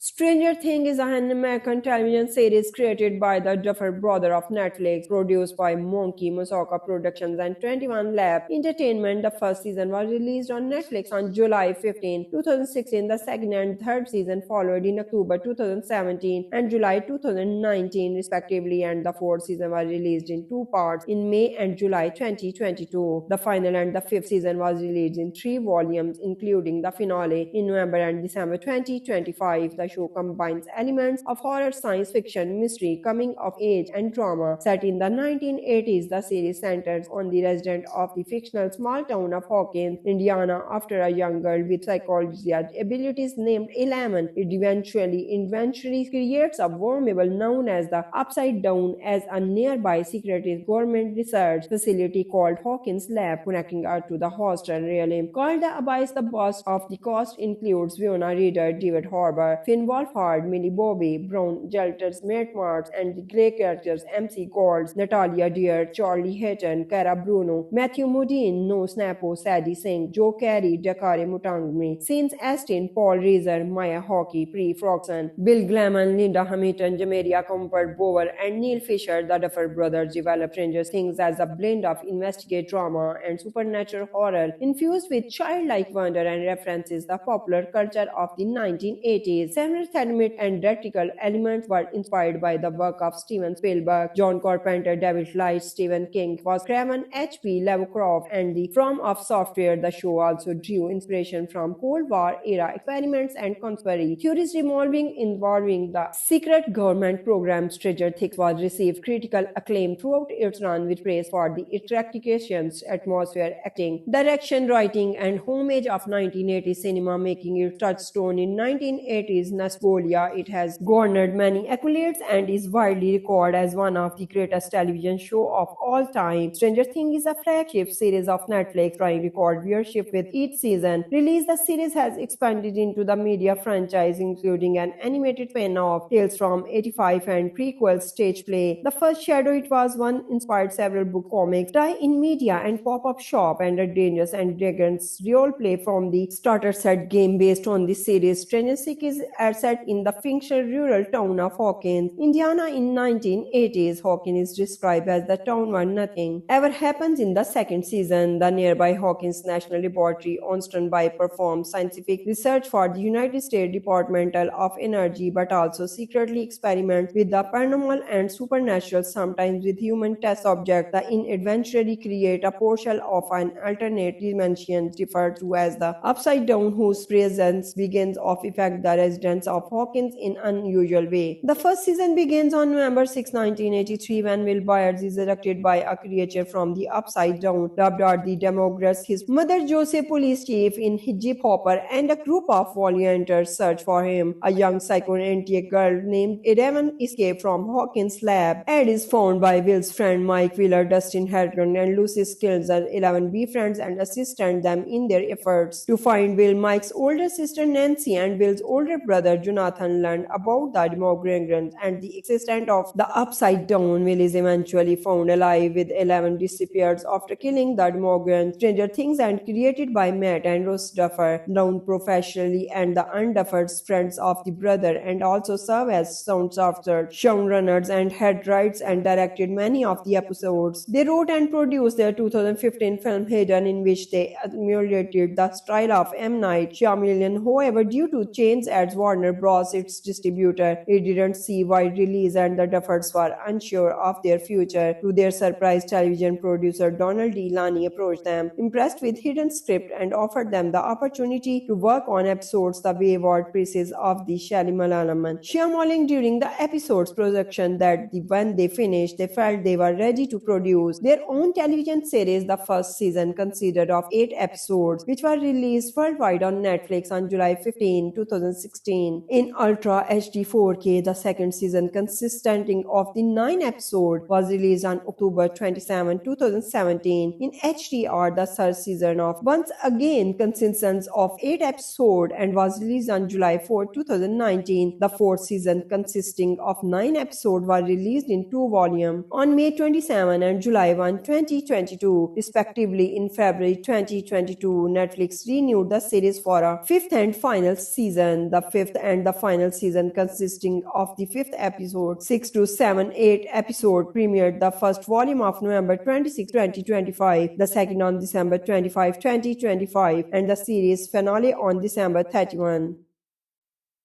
Stranger Things is an American television series created by the Duffer Brothers of Netflix, produced by Monkey Musaka Productions and 21 Lab Entertainment. The first season was released on Netflix on July 15, 2016. The second and third season followed in October 2017 and July 2019, respectively, and the fourth season was released in two parts in May and July 2022. The final and the fifth season was released in three volumes, including the finale in November and December 2025. The show combines elements of horror, science fiction, mystery, coming of age, and drama. Set in the 1980s, the series centers on the resident of the fictional small town of Hawkins, Indiana, after a young girl with psychology abilities named Eleven. It eventually creates a wormhole known as the Upside Down as a nearby secretive government research facility called Hawkins Lab, connecting her to the hostel realm called the Abyss. The boss of the cast includes Fiona Reader, David Harbour, Finn Wolfhard, Millie Bobby Brown, Jelters, Matt Marks, and the Grey characters MC Golds, Natalia Deer, Charlie Hayton, Cara Bruno, Matthew Modine, No Snappo, Sadie Singh, Joe Carey, Dakare Mutangmi, Scenes Astin, Paul Reiser, Maya Hockey, Pre Froxson, Bill Glamon, Linda Hamilton, Jamaria Comfort Bower, and Neil Fisher. The Duffer Brothers developed Stranger Things as a blend of investigate drama and supernatural horror infused with childlike wonder and references the popular culture of the 1980s. Several thematic and theatrical elements were inspired by the work of Steven Spielberg, John Carpenter, David Leitch, Stephen King, was Craven, H.P. Lovecraft, and the From of Software. The show also drew inspiration from Cold War era experiments and conspiracy theories involving the secret government program. Stranger Things was received critical acclaim throughout its run, with praise for the interpretations, atmosphere, acting, direction, writing, and homage of 1980s cinema, making it touchstone in 1980s nostalgia. It has garnered many accolades and is widely regarded as one of the greatest television shows of all time. Stranger Things is a flagship series of Netflix, trying record viewership with each season release. The series has expanded into the media franchise, including an animated spin-off, Tales from 85, and prequel stage play. The first Shadow It Was One inspired several book comics, tie-in media, and pop-up shop, and a Dangerous and Dragons role play from the starter set game based on the series. Stranger Things is set in the fictional rural town of Hawkins, Indiana in 1980s. Hawkins is described as the town where nothing ever happens. In the second season, the nearby Hawkins National Laboratory on standby performs scientific research for the United States Department of Energy, but also secretly experiments with the paranormal and supernatural, sometimes with human test subjects. The eventually create a portal of an alternate dimension referred to as the Upside Down, whose presence begins to affect the residents of Hawkins in unusual way. The first season begins on November 6, 1983, when Will Byers is abducted by a creature from the Upside Down, dubbed as the Demographs. His mother, Jose, police chief in Jeep Hopper, and a group of volunteers search for him. A young psychoanalytic girl named Eleven escapes from Hawkins' lab. Ed is found by Will's friend Mike Wheeler, Dustin Harrington, and Lucy Skills. Eleven befriends and assists them in their efforts to find Will. Mike's older sister Nancy and Will's older brother Jonathan learn about the Demogorgons and the existence of the Upside Down. Will is eventually found alive, with Eleven disappears after killing the Demogorgons. Stranger Things and created by Matt and Ross Duffer, known professionally and the unduffered friends of the brother, and also serve as sound software showrunners and had writes and directed many of the episodes. They wrote and produced their 2015 film Hidden, in which they emulated the style of M. Night Shyamalan. However, due to change at Warner Bros., its distributor, it didn't see wide release, and the Duffers were unsure of their future. To their surprise, television producer Donald D. Lani approached them, impressed with Hidden script, and offered them the opportunity to work on episodes. The wayward pieces of the Shyamalan during the episode's production that when they finished, they felt they were ready to produce their own television series. The first season consisted of 8 episodes, which were released worldwide on Netflix on July 15, 2016 in Ultra HD 4K. The second season, consisting of the 9 episodes, was released on October 27, 2017 in HDR. The third season of once again consists of 8 episodes and was released on July 4, 2019. The fourth season, consisting of 9 episodes, was released in 2 volumes on May 27 and July 2022, respectively. In February 2022, Netflix renewed the series for a 5th and final season. The 5th fifth and the final season consisting of the fifth episode, 6 to 7, 8 episode premiered the first volume of November 26, 2025, the second on December 25, 2025, and the series finale on December 31.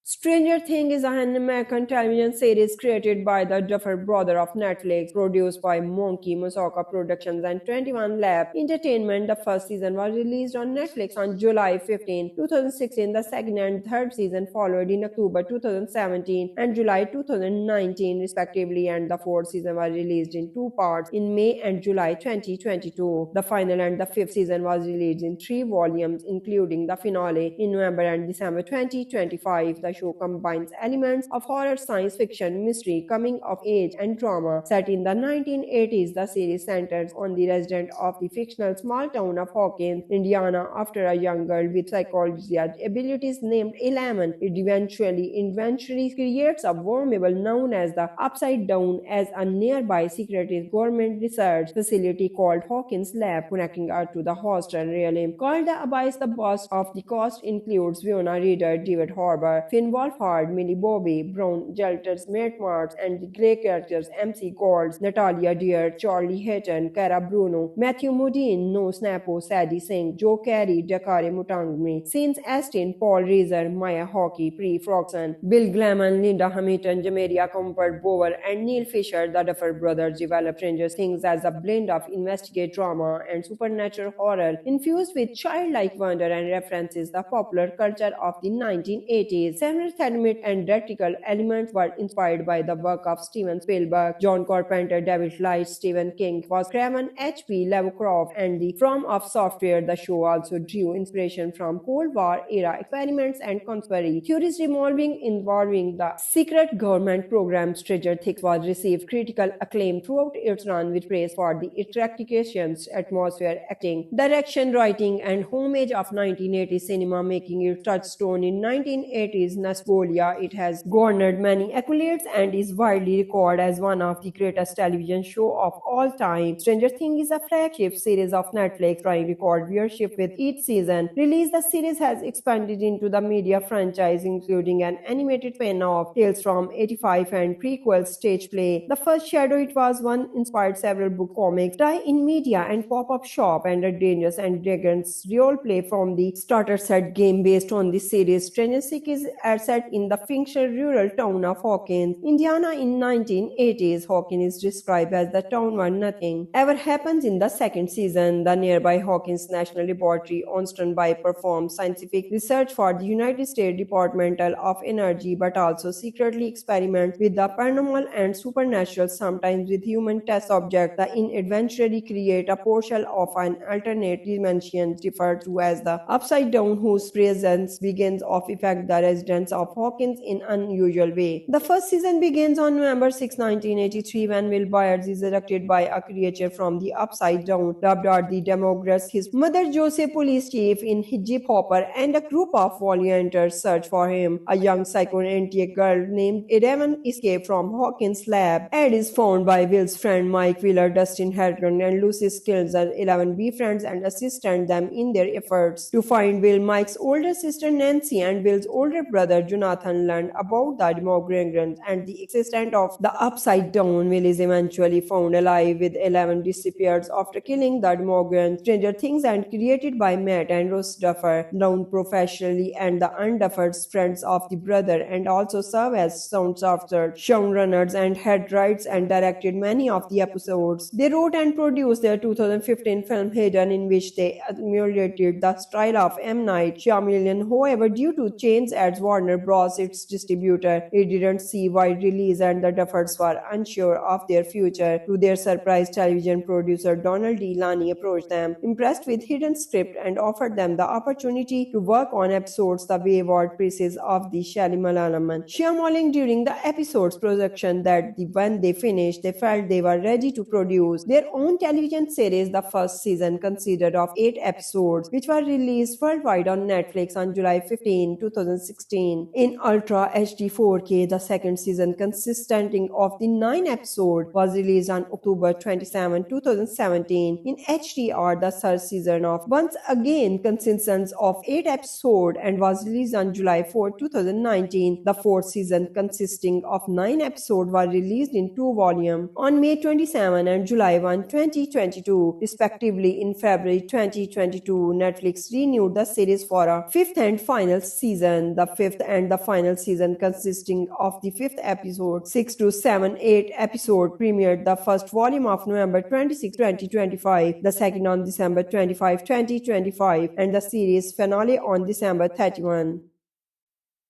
Stranger Things is an American television series created by the Duffer Brothers of Netflix, produced by Monkey Musaka Productions and 21 Lab Entertainment. The first season was released on Netflix on July 15, 2016. The second and third season followed in October 2017 and July 2019, respectively, and the fourth season was released in two parts in May and July 2022. The final and the fifth season was released in 3 volumes, including the finale in November and December 2025. The show combines elements of horror, science fiction, mystery, coming of age, and drama. Set in the 1980s, the series centers on the resident of the fictional small town of Hawkins, Indiana, after a young girl with psychology abilities named Eleven. It eventually creates a wormhole known as the Upside Down as a nearby secretive government research facility called Hawkins Lab, connecting her to the hostel realm called the Abyss. The boss of the cast includes Fiona Reader, David Harbour, Finn Wolfhard, Millie Bobby Brown, Jelters, Matt Marks, and the Grey characters MC Golds, Natalia Deer, Charlie Hayton, Cara Bruno, Matthew Modine, No Snappo, Sadie Singh, Joe Carey, Dakare Mutangmi, Scenes Astin, Paul Reiser, Maya Hockey, Pre Froxson, Bill Glamon, Linda Hamilton, Jamaria Comfort Bower, and Neil Fisher. The Duffer Brothers developed Stranger Things as a blend of investigate drama and supernatural horror infused with childlike wonder and references the popular culture of the 1980s. Several thematic and theatrical elements were inspired by the work of Steven Spielberg, John Carpenter, David Leitch, Stephen King, was Craven, H.P. Lovecraft, and the From of Software. The show also drew inspiration from Cold War era experiments and conspiracy theories involving the secret government program. Stranger Things was received critical acclaim throughout its run, with praise for the interpretations, atmosphere, acting, direction, writing, and homage of 1980s cinema, making it touchstone in 1980s nostalgia. It has garnered many accolades and is widely regarded as one of the greatest television shows of all time. Stranger Things is a flagship series of Netflix, trying record viewership with each season release. The series has expanded into the media franchise, including an animated spin-off, Tales from 85, and prequel stage play. The first Shadow It Was One inspired several book comics, tie-in media, and pop-up shop, and a Dangerous and Dragons role play from the starter set game based on the series. Stranger Things are set in the fictional rural town of Hawkins, Indiana in 1980s. Hawkins is described as the town where nothing ever happens. In the second season, the nearby Hawkins National Laboratory on standby performs scientific research for the United States Department of Energy, but also secretly experiments with the paranormal and supernatural, sometimes with human test subjects. The eventually create a portal of an alternate dimension referred to as the Upside Down, whose presence begins to affect the residents of Hawkins in unusual way. The first season begins on November 6, 1983, when Will Byers is abducted by a creature from the Upside Down, dubbed as the Demographs. His mother, Jose, police chief in Hip Hopper, and a group of volunteers search for him. A young psychoanalytic girl named Eleven escapes from Hawkins' lab. Ed is found by Will's friend Mike Wheeler, Dustin Harton, and Lucy Skilzer. Eleven befriends and assists them in their efforts to find Will. Mike's older sister Nancy and Will's older brother Jonathan learn about the Demogorgons and the existence of the Upside Down. Will is eventually found alive, with 11 disappears after killing the Demogorgons. Stranger Things and created by Matt and Ross Duffer, known professionally and the unduffered friends of the brother, and also serve as sound software showrunners and had writes and directed many of the episodes. They wrote and produced their 2015 film Hidden, in which they emulated the style of M. Night Shyamalan. However, due to change at Warner Bros., its distributor, it didn't see wide release, and the Duffers were unsure of their future. To their surprise, television producer Donald D. Lani approached them, impressed with Hidden script, and offered them the opportunity to work on episodes. The wayward pieces of the Shyamalan during the episode's production that when they finished, they felt they were ready to produce their own television series. The first season consisted of 8 episodes, which were released worldwide on Netflix on July 15, 2016. 2016. In Ultra HD 4K, the second season consisting of the 9 episodes was released on October 27, 2017. In HDR, the third season of once again consisting of 8 episodes and was released on July 4, 2019. The fourth season consisting of 9 episodes was released in two volumes on May 27 and July 1, 2022, respectively. In February 2022, Netflix renewed the series for a fifth and final season. The fifth and the final season consisting of the fifth episode, 6 to 7, 8 episode premiered the first volume of November 26, 2025, the second on December 25, 2025, and the series finale on December 31.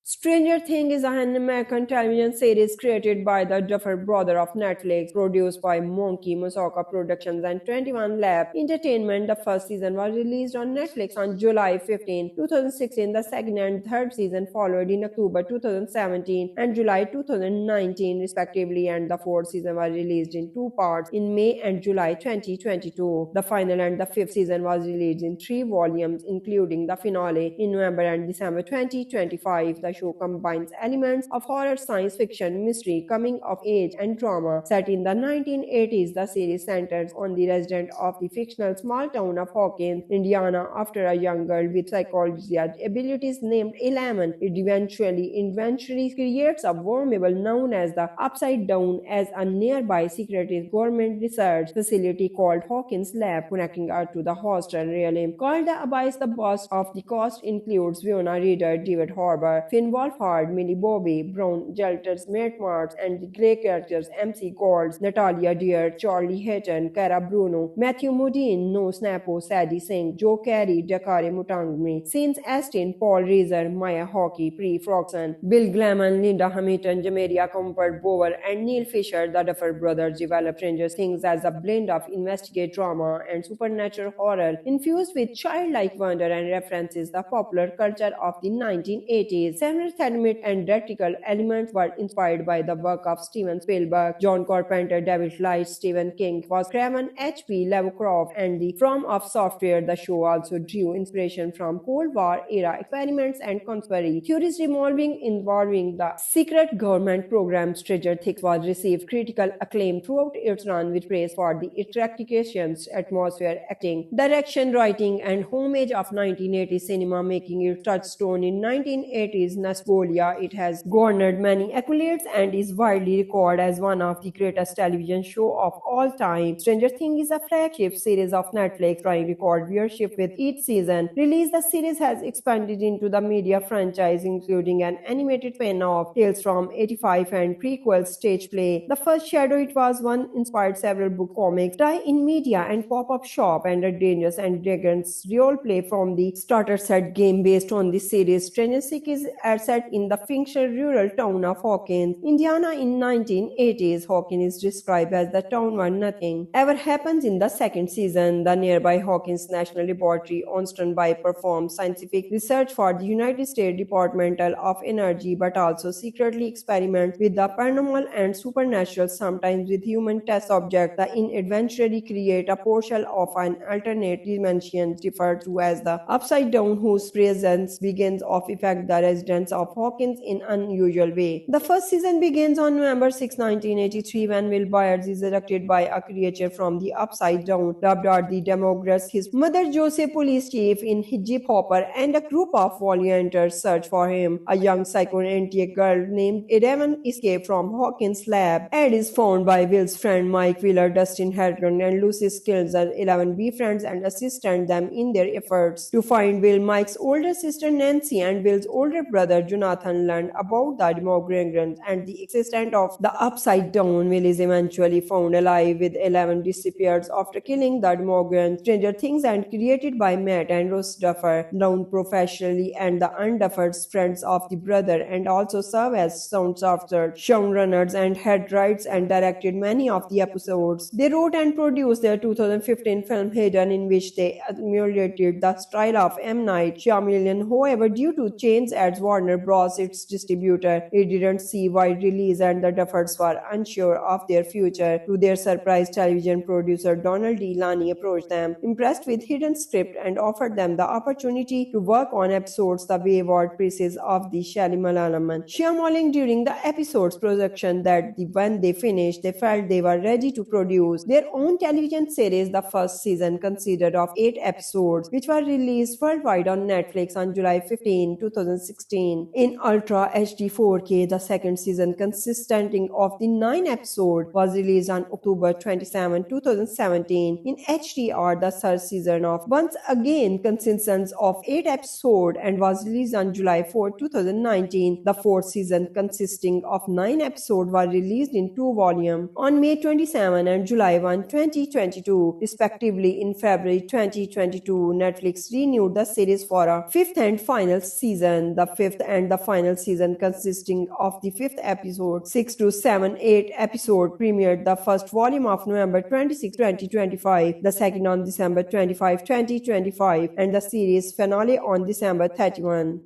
Stranger Things is an American television series created by the Duffer Brothers of Netflix, produced by Monkey Musaka Productions and 21 Lab Entertainment. The first season was released on Netflix on July 15, 2016. The second and third season followed in October 2017 and July 2019, respectively, and the fourth season was released in two parts in May and July 2022. The final and the fifth season was released in three volumes, including the finale in November and December 2025. The show combines elements of horror, science fiction, mystery, coming of age, and drama. Set in the 1980s, the series centers on the resident of the fictional small town of Hawkins, Indiana, after a young girl with psychology abilities named Eleven. It eventually creates a wormhole known as the Upside Down as a nearby secretive government research facility called Hawkins Lab, connecting her to the hostile realm called the Abyss. The boss of the cast includes Fiona Reader, David Harbour, Finn Wolfhard, Millie Bobby Brown, Jelters, Matt Marks, and the Grey characters MC Golds, Natalia Deer, Charlie Hayton, Cara Bruno, Matthew Modine, No Snappo, Sadie Singh, Joe Carey, Dakare Mutangmi, Scenes Astin, Paul Reiser, Maya Hockey, Pre Froxson, Bill Glamon, Linda Hamilton, Jamaria Comfort Bower, and Neil Fisher. The Duffer Brothers developed Stranger Things as a blend of investigate drama and supernatural horror infused with childlike wonder and references the popular culture of the 1980s. Several thematic and theatrical elements were inspired by the work of Steven Spielberg, John Carpenter, David Leitch, Stephen King, was Craven, H.P. Lovecraft, and the From of Software. The show also drew inspiration from Cold War era experiments and conspiracy theories involving the secret government program. Stranger Things was received critical acclaim throughout its run, with praise for the interpretations, atmosphere, acting, direction, writing, and homage of 1980s cinema, making it touchstone in 1980s nostalgia. It has garnered many accolades and is widely regarded as one of the greatest television shows of all time. Stranger Things is a flagship series of Netflix, trying record viewership with each season release. The series has expanded into the media franchise, including an animated spin-off, Tales from 85, and prequel stage play. The first Shadow It Was One inspired several book comics, tie-in media, and pop-up shop, and a Dungeons and Dragons role play from the starter set game based on the series. Stranger Things are set in the fictional rural town of Hawkins, Indiana in 1980s. Hawkins is described as the town where nothing ever happens. In the second season, the nearby Hawkins National Laboratory on standby performs scientific research for the United States Department of Energy, but also secretly experiments with the paranormal and supernatural, sometimes with human test subjects. The eventually create a portal of an alternate dimension referred to as the Upside Down, whose presence begins to affect the residents of Hawkins in unusual way. The first season begins on November 6, 1983, when Will Byers is abducted by a creature from the Upside Down, dubbed as the Demographs. His mother, Joseph, police chief in Hip Hopper, and a group of volunteers search for him. A young psychoanalytic girl named Eleven escapes from Hawkins' lab and is found by Will's friend Mike Wheeler, Dustin Harton, and Lucy Skilzer. Eleven befriends and assists them in their efforts to find Will. Mike's older sister Nancy and Will's older brother Jonathan learn about the Demogorgons and the existence of the Upside Down. Will is eventually found alive, with Eleven disappears after killing the Demogorgons. Stranger Things and created by Matt and Ross Duffer, known professionally and the unduffered friends of the brother, and also serve as sound software showrunners and head writes and directed many of the episodes. They wrote and produced their 2015 film Hidden, in which they emulated the style of M. Night Shyamalan. However, due to change as Warner Bros., its distributor. It didn't see wide release, and the Duffers were unsure of their future. To their surprise, television producer Donald D. Lani approached them, impressed with hidden script, and offered them the opportunity to work on episodes the wayward pieces of the Shalimalaman. Shyamalan during the episode's production that when they finished, they felt they were ready to produce their own television series. The first season consisted of 8 episodes, which were released worldwide on Netflix on July 15, 2016 in Ultra HD 4K. The second season, consisting of the 9 episodes, was released on October 27, 2017 in HDR. The third season of once again consists of 8 episodes and was released on July 4, 2019. The fourth season, consisting of 9 episodes, was released in 2 volumes on May 27 and July 1, 2022, respectively. In February 2022, Netflix renewed the series for a fifth and final season. The fifth and the final season, consisting of the fifth episode, 6 to 7, 8 episode, premiered the first volume of November 26, 2025, the second on December 25, 2025, and the series finale on December 31.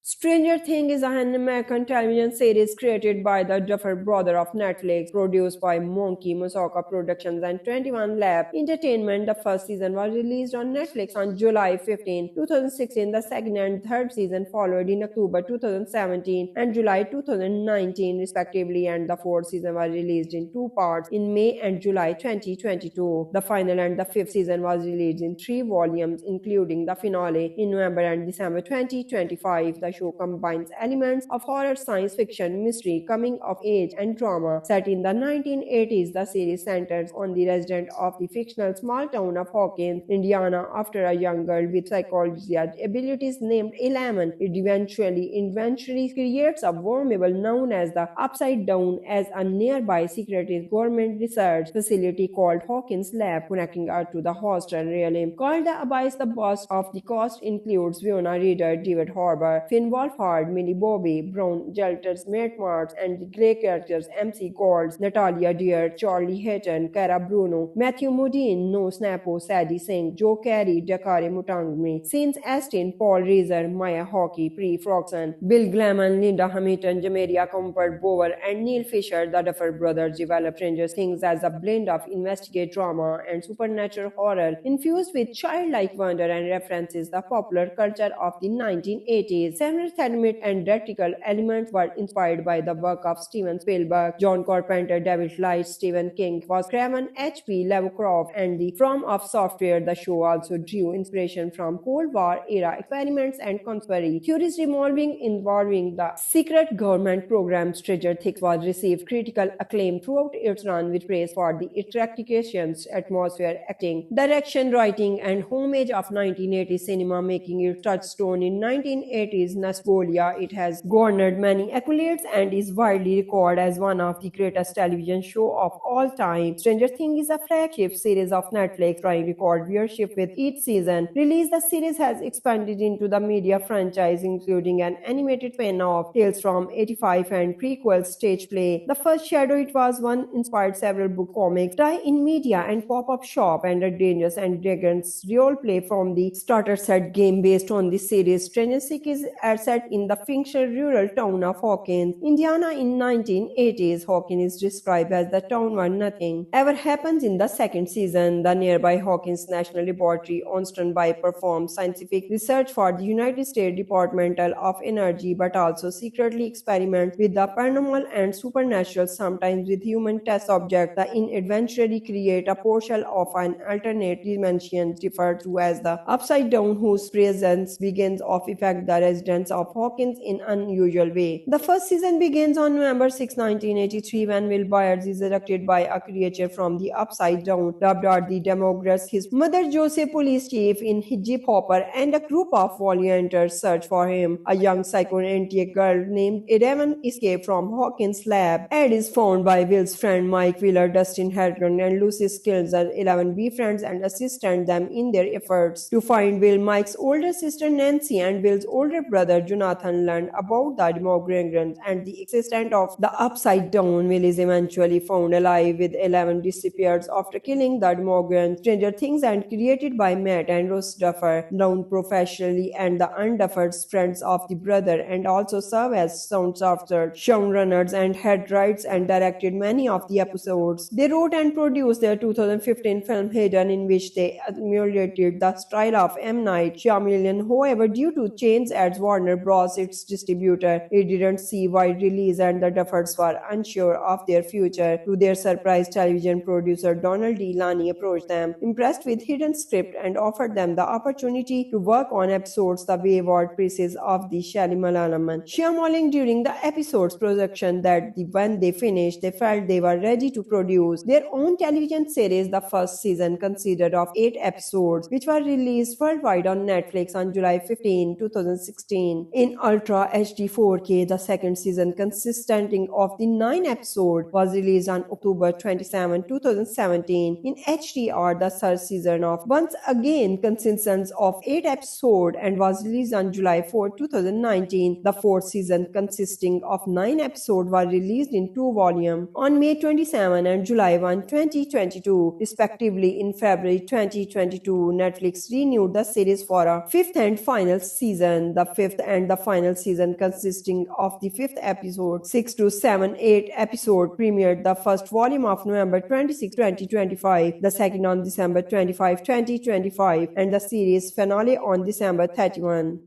Stranger Things is an American television series created by the Duffer Brothers of Netflix, produced by Monkey Musaka Productions and 21 Lab Entertainment. The first season was released on Netflix on July 15, 2016. The second and third season followed in October 2017 and July 2019, respectively, and the fourth season was released in 2 parts in May and July 2022. The final and the fifth season was released in 3 volumes, including the finale in November and December 2025. The show combines elements of horror, science fiction, mystery, coming of age, and drama. Set in the 1980s, the series centers on the resident of the fictional small town of Hawkins, Indiana, after a young girl with psychology abilities named Eleven. It eventually creates a wormhole known as the Upside Down as a nearby secretive government research facility called Hawkins Lab, connecting her to the hostel realm called the Abyss. The boss of the cast includes Fiona Reader, David Harbour, Finn Wolfhard, Millie Bobby Brown, Jelters, Matt Marks, and the Grey characters MC Golds, Natalia Deer, Charlie Hayton, Cara Bruno, Matthew Modine, No Snappo, Sadie Singh, Joe Carey, Dakare Mutangmi, Scenes Astin, Paul Reiser, Maya Hockey, Pre Froxson, Bill Glamon, Linda Hamilton, Jamaria Comfort Bower, and Neil Fisher. The Duffer Brothers developed Stranger Things as a blend of investigate drama and supernatural horror infused with childlike wonder and references the popular culture of the 1980s. Several thematic and theatrical elements were inspired by the work of Steven Spielberg, John Carpenter, David Leitch, Stephen King, was Craven, H.P. Lovecraft, and the From of Software. The show also drew inspiration from Cold War era experiments and conspiracy theories involving the secret government program. Stranger Things was received critical acclaim throughout its run, with praise for the interpretations, atmosphere, acting, direction, writing, and homage of 1980s cinema, making it touchstone in 1980s nostalgia. It has garnered many accolades and is widely regarded as one of the greatest television shows of all time. Stranger Things is a flagship series of Netflix, trying record viewership with each season release. The series has expanded into the media franchise, including an animated spin-off, Tales from 85, and prequel stage play. The first Shadow It Was One inspired several book comics, tie-in media, and pop-up shop, and a Dungeons and Dragons role play from the starter set game based on the series. Stranger Things are set in the fictional rural town of Hawkins, Indiana in 1980s. Hawkins is described as the town where nothing ever happens. In the second season, the nearby Hawkins National Laboratory on standby performs scientific research for the United States Department of Energy, but also secretly experiments with the paranormal and supernatural, sometimes with human test subjects. The eventually create a portal of an alternate dimension referred to as the Upside Down, whose presence begins to affect the residents of Hawkins in unusual way. The first season begins on November 6, 1983, when Will Byers is abducted by a creature from the Upside Down, dubbed as the Demographs. His mother, Joseph, police chief in Hip Hopper, and a group of volunteers search for him. A young psychoanalytic girl named Eleven escapes from Hawkins' lab and is found by Will's friend Mike Wheeler, Dustin Hartman, and Lucy Skilzer. Eleven befriends and assists them in their efforts to find Will. Mike's older sister Nancy and Will's older brother brother Jonathan learned about the Demogorgons and the existence of the Upside Down, Will is eventually found alive with 11 disappears after killing the Demogorgon. Stranger Things and created by Matt and Ross Duffer, known professionally and the unduffered friends of the brother, and also serve as sound software showrunners and had writes and directed many of the episodes. They wrote and produced their 2015 film Hidden, in which they emulated the style of M. Night Shyamalan. However, due to change at Warner Bros., its distributor, it didn't see wide release and the Duffers were unsure of their future. To their surprise, television producer Donald D. Lani approached them, impressed with Hidden script, and offered them the opportunity to work on episodes the wayward pieces of the Shyamalan. Shyamalan during the episode's production that when they finished, they felt they were ready to produce their own television series. The first season consisted of 8 episodes, which were released worldwide on Netflix on July 15, 2016 in Ultra HD 4K. The second season, consisting of the 9 episodes, was released on October 27, 2017 in HDR. The third season of once again consists of 8 episodes and was released on July 4, 2019. The fourth season, consisting of 9 episodes, was released in 2 volumes on May 27 and July 1, 2022, respectively. In February 2022, Netflix renewed the series for a fifth and final season. The fifth and the final season, consisting of the fifth episode, 6 to 7, 8 episode, premiered the first volume of November 26, 2025, the second on December 25, 2025, and the series finale on December 31.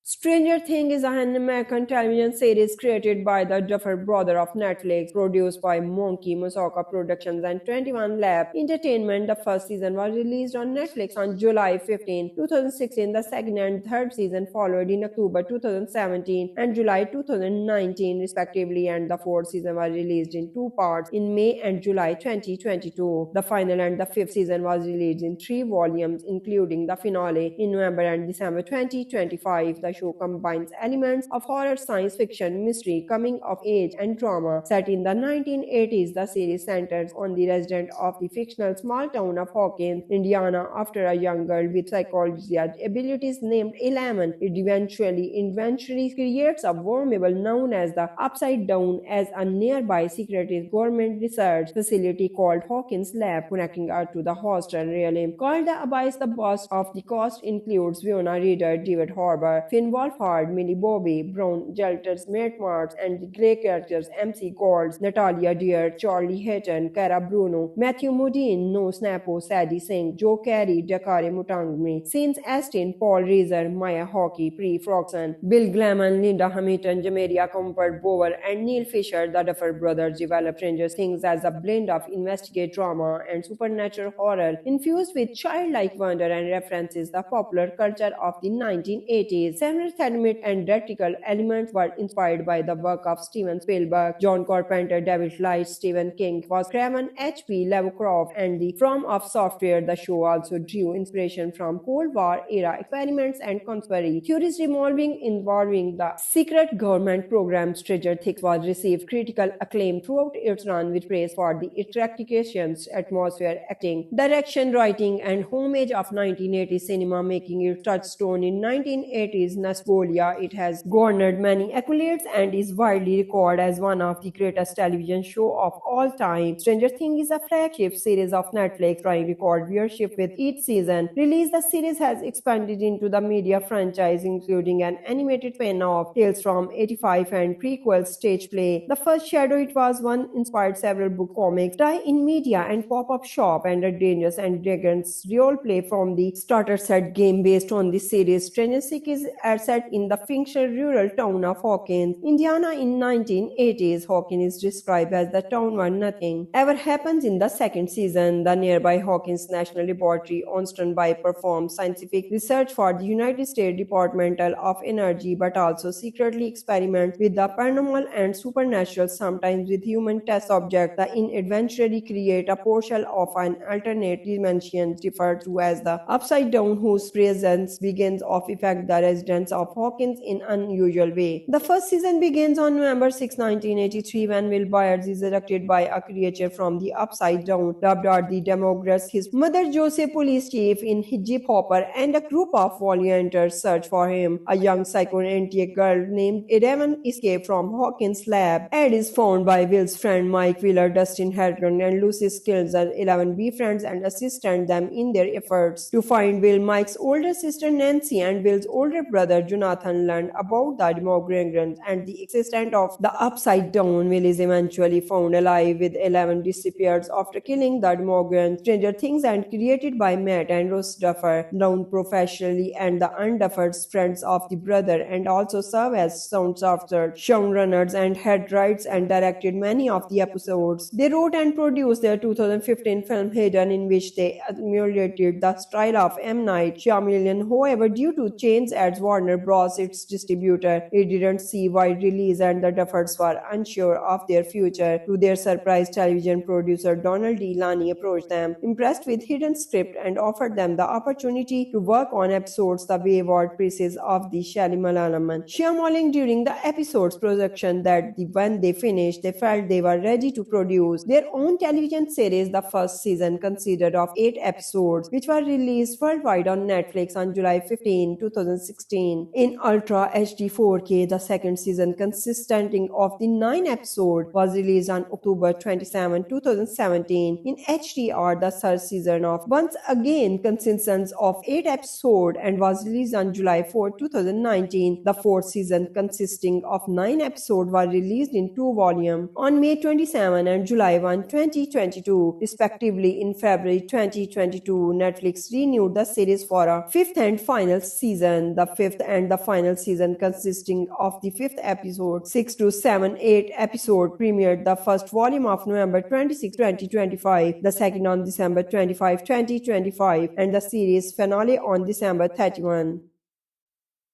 Stranger Things is an American television series created by the Duffer Brothers of Netflix, produced by Monkey Musaka Productions and 21 Lab Entertainment. The first season was released on Netflix on July 15, 2016. The second and third season followed in October 2017 and July 2019, respectively, and the fourth season was released in 2 parts in May and July 2022. The final and the fifth season was released in 3 volumes, including the finale in November and December 2025. The show combines elements of horror, science fiction, mystery, coming of age, and drama. Set in the 1980s, the series centers on the resident of the fictional small town of Hawkins, Indiana, after a young girl with psychology abilities named Eleven. It eventually creates a wormhole known as the Upside Down as a nearby secretive government research facility called Hawkins Lab, connecting her to the hostel realm called the Abyss. The boss of the cast includes Fiona Reader, David Harbour, Finn Wolfhard, Millie Bobby Brown, Jelters, Matt Marks, and the Grey characters MC Golds, Natalia Deer, Charlie Hayton, Cara Bruno, Matthew Modine, No Snappo, Sadie Singh, Joe Carey, Dakare Mutangmi, Scenes Astin, Paul Reiser, Maya Hockey, Pre Froxon, Bill Glamon, Linda Hamilton, Jamaria Comfort Bower, and Neil Fisher. The Duffer Brothers developed Stranger Things as a blend of investigate drama and supernatural horror infused with childlike wonder and references the popular culture of the 1980s. Several thematic and theatrical elements were inspired by the work of Steven Spielberg, John Carpenter, David Leitch, Stephen King, was Craven, H.P. Lovecraft, and the From of Software. The show also drew inspiration from Cold War era experiments and conspiracy theories involving the secret government program. Stranger Things was received critical acclaim throughout its run, with praise for the interpretations, atmosphere, acting, direction, writing, and homage of 1980s cinema, making it touchstone in 1980s nostalgia. It has garnered many accolades and is widely regarded as one of the greatest television shows of all time. Stranger Things is a flagship series of Netflix, trying record viewership with each season release. The series has expanded into the media franchise, including an animated spin-off, Tales from 85, and prequel stage play. The first Shadow It Was One inspired several book comics, tie-in media, and pop-up shop, and a Dungeons and Dragons role play from the starter set game based on the series. Stranger Things are set in the fictional rural town of Hawkins, Indiana in 1980s. Hawkins is described as the town where nothing ever happens. In the second season, the nearby Hawkins National Laboratory on standby performs scientific research for the United States Department of Energy, but also secretly experiments with the paranormal and supernatural, sometimes with human test subjects. The eventually create a portal of an alternate dimension referred to as the Upside Down, whose presence begins to affect the residents inheritance of Hawkins in unusual way. The first season begins on November 6, 1983, when Will Byers is abducted by a creature from the Upside Down, dubbed as the Demographs. His mother, Joseph, police chief in Jeep Hopper, and a group of volunteers search for him. A young psychoanalytic girl named Eleven escapes from Hawkins' lab and is found by Will's friend Mike Wheeler, Dustin Harrington, and Lucy Skilzer. 11 befriends and assists them in their efforts to find Will. Mike's older sister Nancy and Will's older brother Jonathan learn about the Demogorgons and the existence of the Upside Down. Will is eventually found alive, with 11 disappears after killing the Demogorgons. Stranger Things and created by Matt and Ross Duffer, known professionally and the unduffered friends of the brother, and also serve as sound software showrunners and had writes and directed many of the episodes. They wrote and produced their 2015 film Hidden, in which they emulated the style of M. Night Shyamalan. However, due to change at Warner Bros., its distributor, it didn't see wide release, and the Duffers were unsure of their future. To their surprise, television producer Donald D. Lani approached them, impressed with Hidden script, and offered them the opportunity to work on episodes the wayward pieces of the Shyamalan during the episode's production that when they finished, they felt they were ready to produce their own television series. The first season consisted of 8 episodes, which were released worldwide on Netflix on July 15, 2016 in Ultra HD 4K. The second season, consisting of the 9 episodes, was released on October 27, 2017 in HDR. The third season, of once again consists of 8 episodes and was released on July 4, 2019. The fourth season, consisting of 9 episodes, was released in 2 volumes on May 27 and July 1, 2022, respectively. In February 2022, Netflix renewed the series for a 5th and final season. The 5th and the final season, consisting of the 5th episode, 6 to 7, 8 episode, premiered the first volume of November 26, 2025, the second on December 25, 2025, and the series finale on December 31.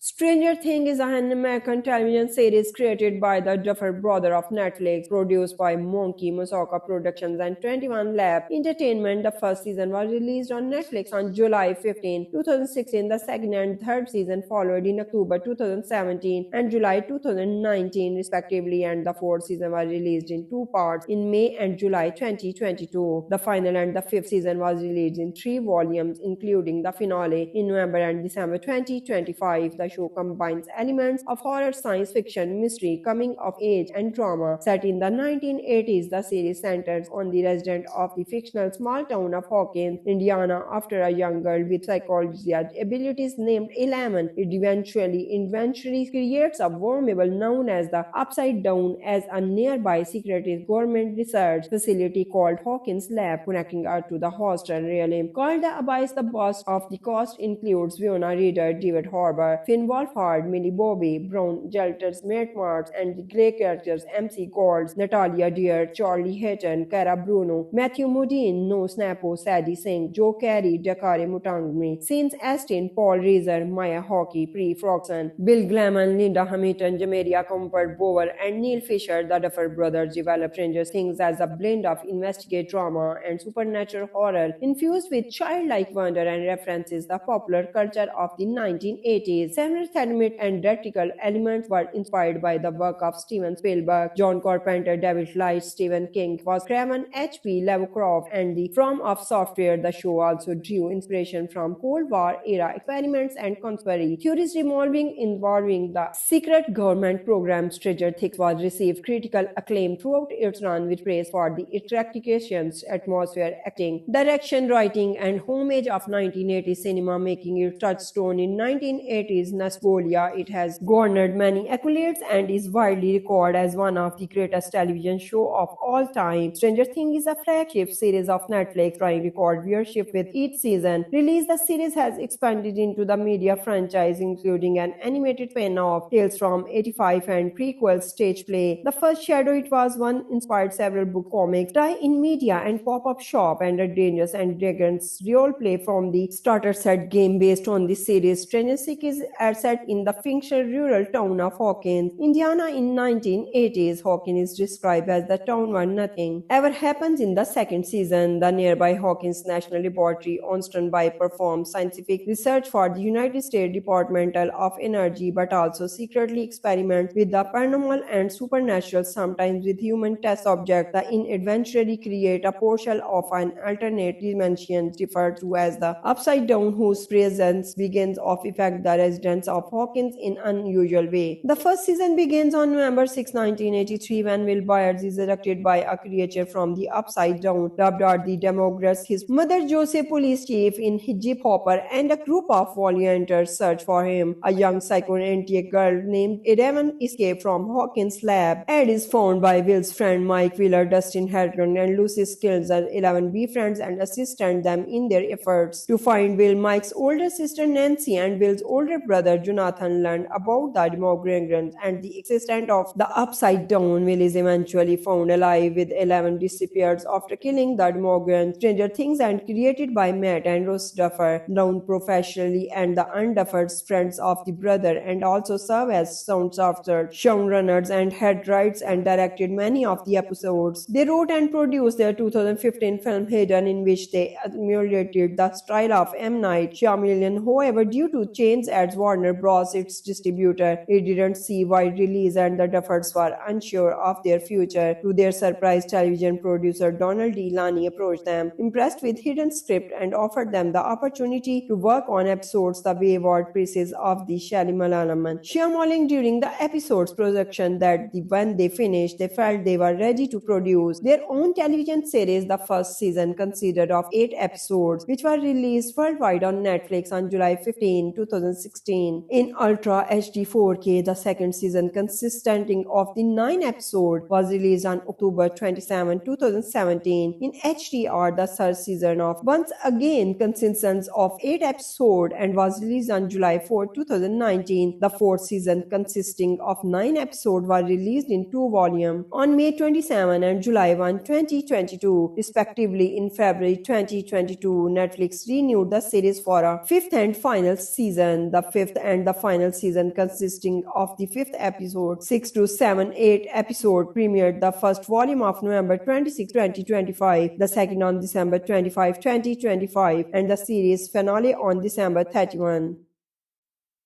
Stranger Things is an American television series created by the Duffer Brothers of Netflix, produced by Monkey Musaka Productions and 21 Lab Entertainment. The first season was released on Netflix on July 15, 2016. The second and third season followed in October 2017 and July 2019, respectively, and the fourth season was released in 2 parts in May and July 2022. The final and the fifth season was released in 3 volumes, including the finale in November and December 2025. The show combines elements of horror, science fiction, mystery, coming of age, and drama. Set in the 1980s, the series centers on the resident of the fictional small town of Hawkins, Indiana, after a young girl with psychology abilities named Eleven. It eventually creates a wormhole known as the Upside Down as a nearby secretive government research facility called Hawkins Lab, connecting her to the hostel realm called the Abyss. The boss of the cast includes Fiona Reader, David Harbour, Finn Wolfhard, Millie Bobby Brown, Jelters, Matt Marks, and the Grey characters MC Golds, Natalia Deer, Charlie Hayton, Cara Bruno, Matthew Modine, No Snappo, Sadie Singh, Joe Carey, Dakari Mutangmi, Scenes Astin, Paul Reiser, Maya Hockey, Pre Froxon, Bill Glamon, Linda Hamilton, Jamaria Comfort Bower, and Neil Fisher. The Duffer Brothers developed Stranger Things as a blend of investigate drama and supernatural horror infused with childlike wonder and references the popular culture of the 1980s. Several thematic and theatrical elements were inspired by the work of Steven Spielberg, John Carpenter, David Leitch, Stephen King, was Craven, H.P. Lovecraft, and the From of Software. The show also drew inspiration from Cold War era experiments and conspiracy theories involving the secret government program. Stranger Things was received critical acclaim throughout its run, with praise for the interpretations, atmosphere, acting, direction, writing, and homage of 1980s cinema, making it touchstone in 1980s nostalgia. It has garnered many accolades and is widely regarded as one of the greatest television shows of all time. Stranger Things is a flagship series of Netflix, trying record viewership with each season release. The series has expanded into the media franchise, including an animated spin-off, Tales from 85, and prequel stage play. The first Shadow It Was One inspired several book comics, tie-in media, and pop-up shop, and a Dungeons and Dragons role play from the starter set game based on the series. Stranger Things is are set in the fictional rural town of Hawkins, Indiana in 1980s. Hawkins is described as the town where nothing ever happens in the second season. The nearby Hawkins National Laboratory, Onstone performs scientific research for the United States Department of Energy, but also secretly experiments with the paranormal and supernatural, sometimes with human test subjects. The eventually create a portal of an alternate dimension referred to as the Upside Down, whose presence begins to affect the residents of Hawkins in unusual way. The first season begins on November 6, 1983, when Will Byers is abducted by a creature from the Upside Down, dubbed as the Demographs. His mother, Joseph, police chief in Jeep Hopper, and a group of volunteers search for him. A young psychoanalytic girl named Evan escapes from Hawkins' lab and is found by Will's friend Mike Wheeler, Dustin Harton, and Lucy Skills. 11 befriends and assist them in their efforts to find Will. Mike's older sister Nancy and Will's older brother Jonathan learn about the Demogorgons and the existence of the Upside Down. Will is eventually found alive, with 11 disappears after killing the Demogorgons. Stranger Things and created by Matt and Ross Duffer, known professionally and the unduffered friends of the brother, and also serve as sound software showrunners and had writes and directed many of the episodes. They wrote and produced their 2015 film Hidden, in which they emulated the style of M. Night Shyamalan. However, due to change at Warner Bros., its distributor, it didn't see wide release, and the Duffers were unsure of their future. To their surprise, television producer Donald D. Lani approached them, impressed with Hidden script, and offered them the opportunity to work on episodes the wayward pieces of the Shyamalan during the episode's production that when they finished, they felt they were ready to produce their own television series. The first season consisted of 8 episodes, which were released worldwide on Netflix on July 15, 2016 in Ultra HD 4K. The second season, consisting of the 9 episodes, was released on October 27, 2017 in HDR. The third season, of once again consists of 8 episodes and was released on July 4, 2019. The fourth season, consisting of 9 episodes, was released in 2 volumes on May 27 and July 1, 2022, respectively. In February 2022, Netflix renewed the series for a fifth and final season. The fifth and the final season, consisting of the fifth episode, 6 to 7, 8 episode, premiered the first volume of November 26, 2025, the second on December 25, 2025, and the series finale on December 31.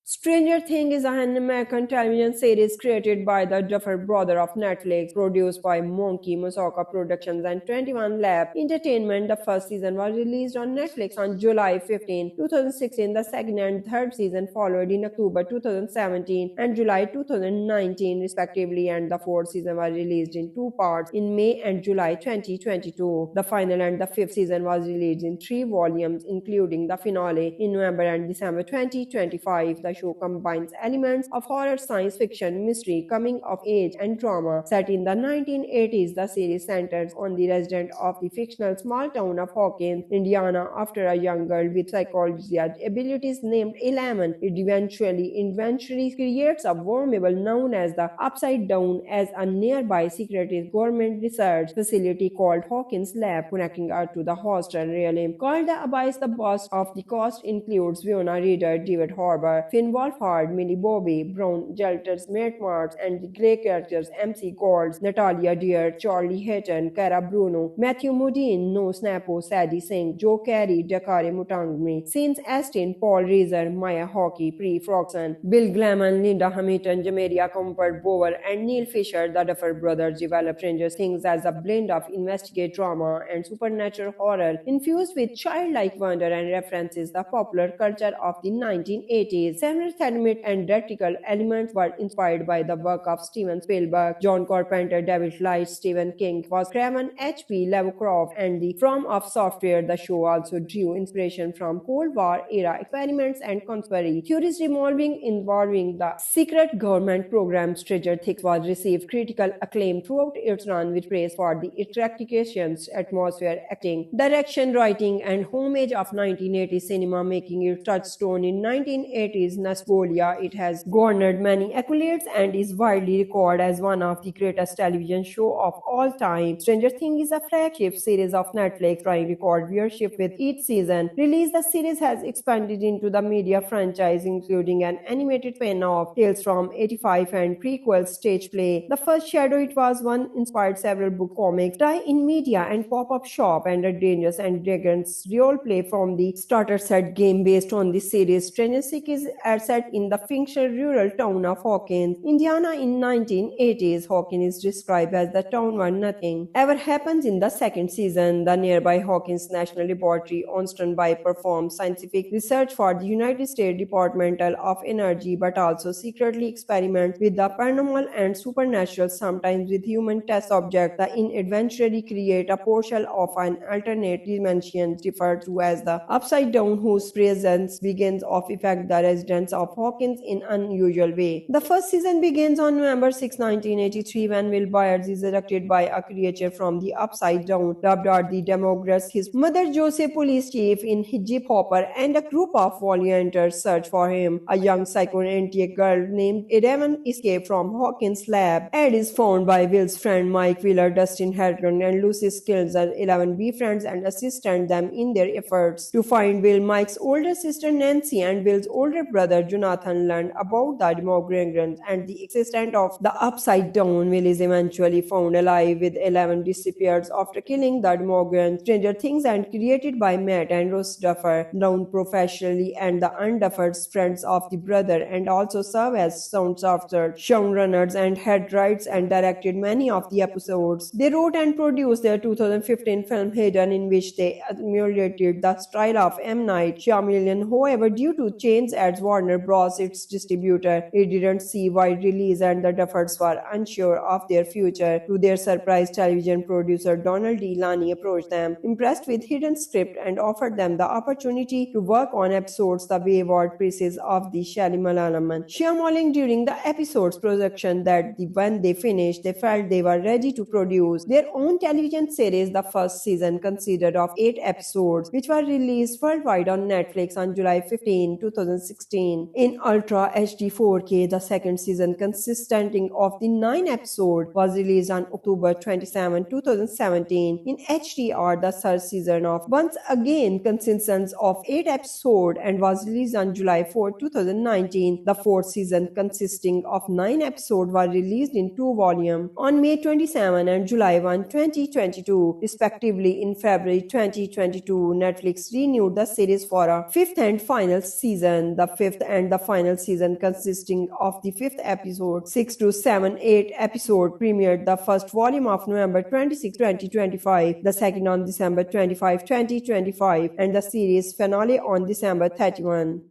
Stranger Things is an American television series created by the Duffer Brothers of Netflix, produced by Monkey Musaka Productions and 21 Lab Entertainment. The first season was released on Netflix on July 15, 2016. The second and third season followed in October 2017 and July 2019, respectively, and the fourth season was released in 2 parts in May and July 2022. The final and the fifth season was released in 3 volumes, including the finale in November and December 2025. The show combines elements of horror, science fiction, mystery, coming of age, and drama. Set in the 1980s, the series centers on the resident of the fictional small town of Hawkins, Indiana, after a young girl with psychology abilities named Eleven. It eventually creates a vulnerable known as the Upside Down as a nearby secretive government research facility called Hawkins Lab, connecting her to the hostel realm called the Abyss. The boss of the cast includes Fiona Reader, David Harbour, Finn Wolfhard, Millie Bobby Brown, Jelters, Matt Marks, and the Grey characters MC Golds, Natalia Deer, Charlie Hatton, Cara Bruno, Matthew Modine, No Snapo, Sadie Singh, Joe Carey, Dakari Mutangmi, Scenes Astin, Paul Reiser, Maya Hockey, Pre Froxon, Bill Glamon, Linda Hamilton, Jamaria Comfort Bower, and Neil Fisher. The Duffer Brothers developed Stranger Things as a blend of investigative drama and supernatural horror infused with childlike wonder and references the popular culture of the 1980s. Several thematic and theatrical elements were inspired by the work of Steven Spielberg, John Carpenter, David Leitch, Stephen King, was Craven, H.P. Lovecraft, and the From of Software. The show also drew inspiration from Cold War era experiments and conspiracy theories involving the secret government program. Stranger Things was received critical acclaim throughout its run, with praise for the interpretations, atmosphere, acting, direction, writing, and homage of 1980s cinema, making it touchstone in 1980s nostalgia, it has garnered many accolades and is widely regarded as one of the greatest television show of all time. Stranger Things is a flagship series of Netflix, trying record viewership with each season. Release the series has expanded into the media franchise, including an animated spin-off, Tales from 85 and prequel stage play. The first Shadow It Was One inspired several book comics, tie-in media and pop-up shop, and a Dangerous and Dragons role play from the starter set game based on the series. Stranger Things is set in the fictional rural town of Hawkins, Indiana in 1980s. Hawkins is described as the town where nothing ever happens. In the second season, the nearby Hawkins National Laboratory, Onston by performs scientific research for the United States Department of Energy, but also secretly experiments with the paranormal and supernatural, sometimes with human test subjects. The eventually create a portal of an alternate dimension referred to as the Upside Down, whose presence begins to affect the residents of Hawkins in unusual way. The first season begins on November 6, 1983, when Will Byers is abducted by a creature from the Upside Down, dubbed as the Demographs. His mother, Joseph, police chief in Jeep Hopper, and a group of volunteers search for him. A young psychoanalytic girl named Eleven escapes from Hawkins' lab and is found by Will's friend Mike Wheeler, Dustin Hartron, and Lucy Skills. 11 befriends and assist them in their efforts to find Will. Mike's older sister Nancy and Will's older brother Jonathan learn about the Demogorgons and the existence of the Upside Down. Will is eventually found alive, with 11 disappears after killing the Demogorgons. Stranger Things and created by Matt and Ross Duffer, known professionally and the unduffered friends of the brother, and also serve as sound software showrunners and head writes and directed many of the episodes. They wrote and produced their 2015 film Hidden, in which they emulated the style of M. Night Shyamalan. However, due to change at Warner Bros., its distributor, it didn't see wide release, and the Duffers were unsure of their future. To their surprise, television producer Donald D. Lani approached them, impressed with Hidden script, and offered them the opportunity to work on episodes the wayward pieces of the Shyamalan during the episode's production that when they finished, they felt they were ready to produce their own television series. The first season consisted of 8 episodes, which were released worldwide on Netflix on July 15, 2016 in Ultra HD 4K. The second season, consisting of the 9 episodes, was released on October 27, 2017 in HDR. The third season of once again consists of 8 episodes and was released on July 4, 2019. The fourth season, consisting of 9 episodes, was released in 2 volumes on May 27 and July 1, 2022, respectively. In February 2022, Netflix renewed the series for a fifth and final season. The fifth and the final season, consisting of the fifth episode, 6 to 7, 8 episode, premiered the first volume of November 26, 2025, the second on December 25, 2025, and the series finale on December 31.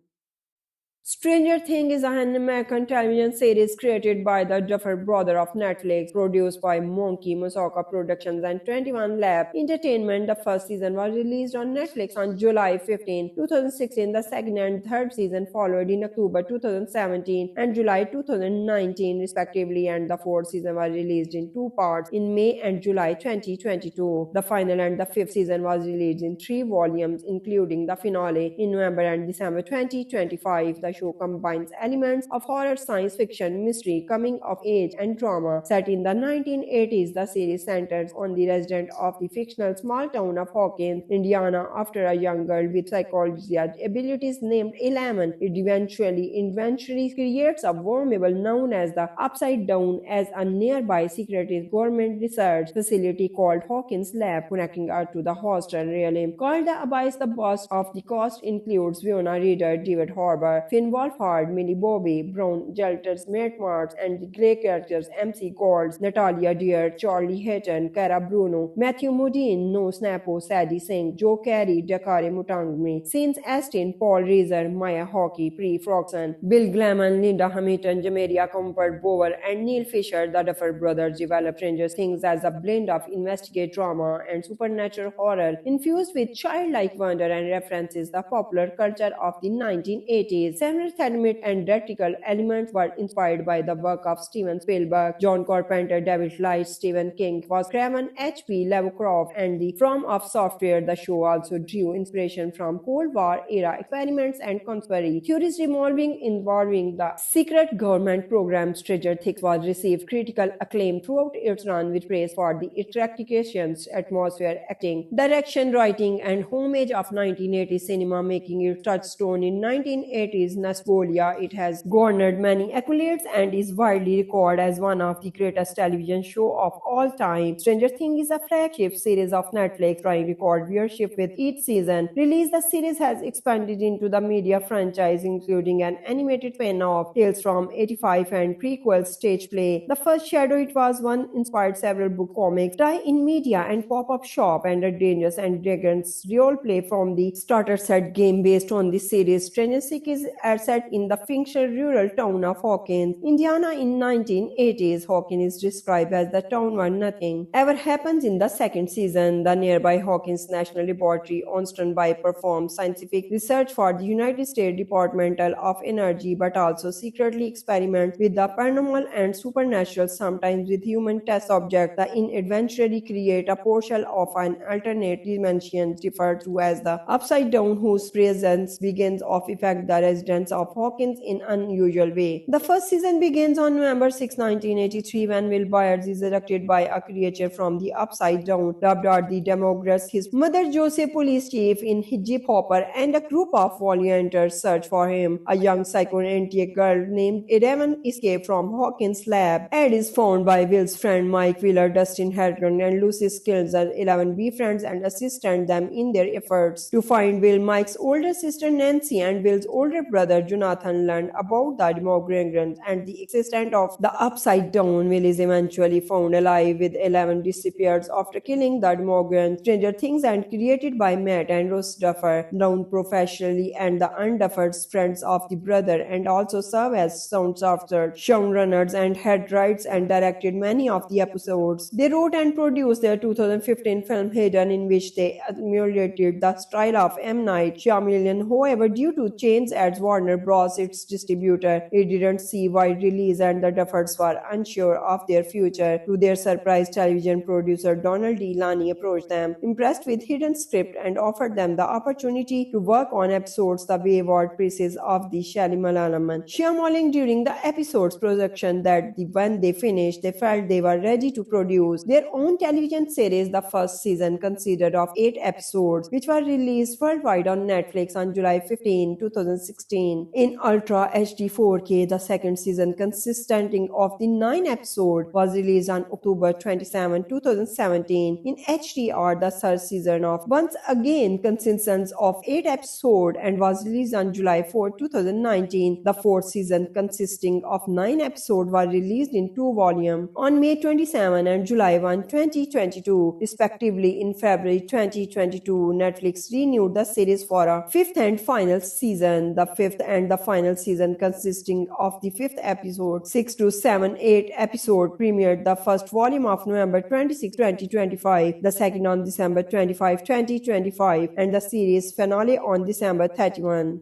Stranger Things is an American television series created by the Duffer Brothers of Netflix, produced by Monkey Musaka Productions and 21 Lab Entertainment. The first season was released on Netflix on July 15, 2016. The second and third season followed in October 2017 and July 2019, respectively, and the fourth season was released in 2 parts in May and July 2022. The final and the fifth season was released in 3 volumes, including the finale in November and December 2025. The show combines elements of horror, science fiction, mystery, coming of age, and drama. Set in the 1980s, the series centers on the resident of the fictional small town of Hawkins, Indiana, after a young girl with psychology abilities named Eleven. It eventually creates a wormhole known as the Upside Down as a nearby secretive government research facility called Hawkins Lab, connecting her to the hostel realm called the Abyss. The boss of the cast includes Fiona Reader, David Harbour, Finn Wolfhard, Millie Bobby Brown, Jelters, Matt Marks, and the Grey characters MC Golds, Natalia Deer, Charlie Hayton, Cara Bruno, Matthew Modine, No Snappo, Sadie Singh, Joe Carey, Dakari Mutangmi, Scenes Astin, Paul Reiser, Maya Hockey, Pre Froxon, Bill Glamon, Linda Hamilton, Jamaria Comfort Bower, and Neil Fisher. The Duffer Brothers developed Stranger Things as a blend of investigative drama and supernatural horror infused with childlike wonder and references the popular culture of the 1980s. Several thematic and theatrical elements were inspired by the work of Steven Spielberg, John Carpenter, David Leitch, Stephen King was Craven, H.P. Lovecraft, and the From of Software. The show also drew inspiration from Cold War era experiments and conspiracy theories involving the secret government program. Stranger Things was received critical acclaim throughout its run, with praise for the interpretations, atmosphere, acting, direction, writing, and homage of 1980s cinema, making it touchstone in 1980s nostalgia. It has garnered many accolades and is widely regarded as one of the greatest television show of all time. Stranger Things is a flagship series of Netflix, trying record viewership with each season release. The series has expanded into the media franchise, including an animated spin-off, Tales from 85, and prequel stage play. The first Shadow It Was One inspired several book comics, tie-in media, and pop-up shop, and a Dungeons and Dragons role play from the starter set game based on the series. Stranger Things is set in the fictional rural town of Hawkins, Indiana in 1980s. Hawkins is described as the town where nothing ever happens. In the second season, the nearby Hawkins National Laboratory, Onston by performs scientific research for the United States Department of Energy, but also secretly experiments with the paranormal and supernatural, sometimes with human test subjects. The eventually create a portal of an alternate dimension referred to as the Upside Down, whose presence begins to affect the residents of Hawkins in unusual way. The first season begins on November 6, 1983, when Will Byers is abducted by a creature from the Upside Down, dubbed as the Demographs. His mother, Joseph, police chief in Jeep Hopper, and a group of volunteers search for him. A young psychoanalytic girl named Eleven escapes from Hawkins' lab and is found by Will's friend Mike Wheeler, Dustin Hartron, and Lucy Skilzer. 11 befriends and assists them in their efforts to find Will. Mike's older sister Nancy and Will's older brother Jonathan learn about the Demogorgons and the existence of the Upside Down. Will is eventually found alive, with 11 disappears after killing the Demogorgons. Stranger Things and created by Matt and Ross Duffer, known professionally and the unduffered friends of the brother, and also serve as sound software showrunners and had writes and directed many of the episodes. They wrote and produced their 2015 film Hidden, in which they emulated the style of M. Night Shyamalan. However, due to change at Warner Bros., its distributor, it didn't see wide release, and the Duffers were unsure of their future. To their surprise, television producer Donald D. Lani approached them, impressed with Hidden script, and offered them the opportunity to work on episodes. The wayward pieces of the Shyamalan during the episode's production that when they finished, they felt they were ready to produce their own television series. The first season consisted of 8 episodes, which were released worldwide on Netflix on July 15, 2016 in Ultra HD 4K. The second season, consisting of the 9 episodes, was released on October 27, 2017 in HDR. The third season of once again consists of 8 episodes and was released on July 4, 2019. The fourth season, consisting of 9 episodes, was released in 2 volumes on May 27 and July 1, 2022, respectively. In February 2022, Netflix renewed the series for a 5th and final season. The 5th and the final season, consisting of the 5th episode, 6 to 7, 8 episode, premiered the first volume of November 26, 2025, the second on December 25, 2025, and the series finale on December 31.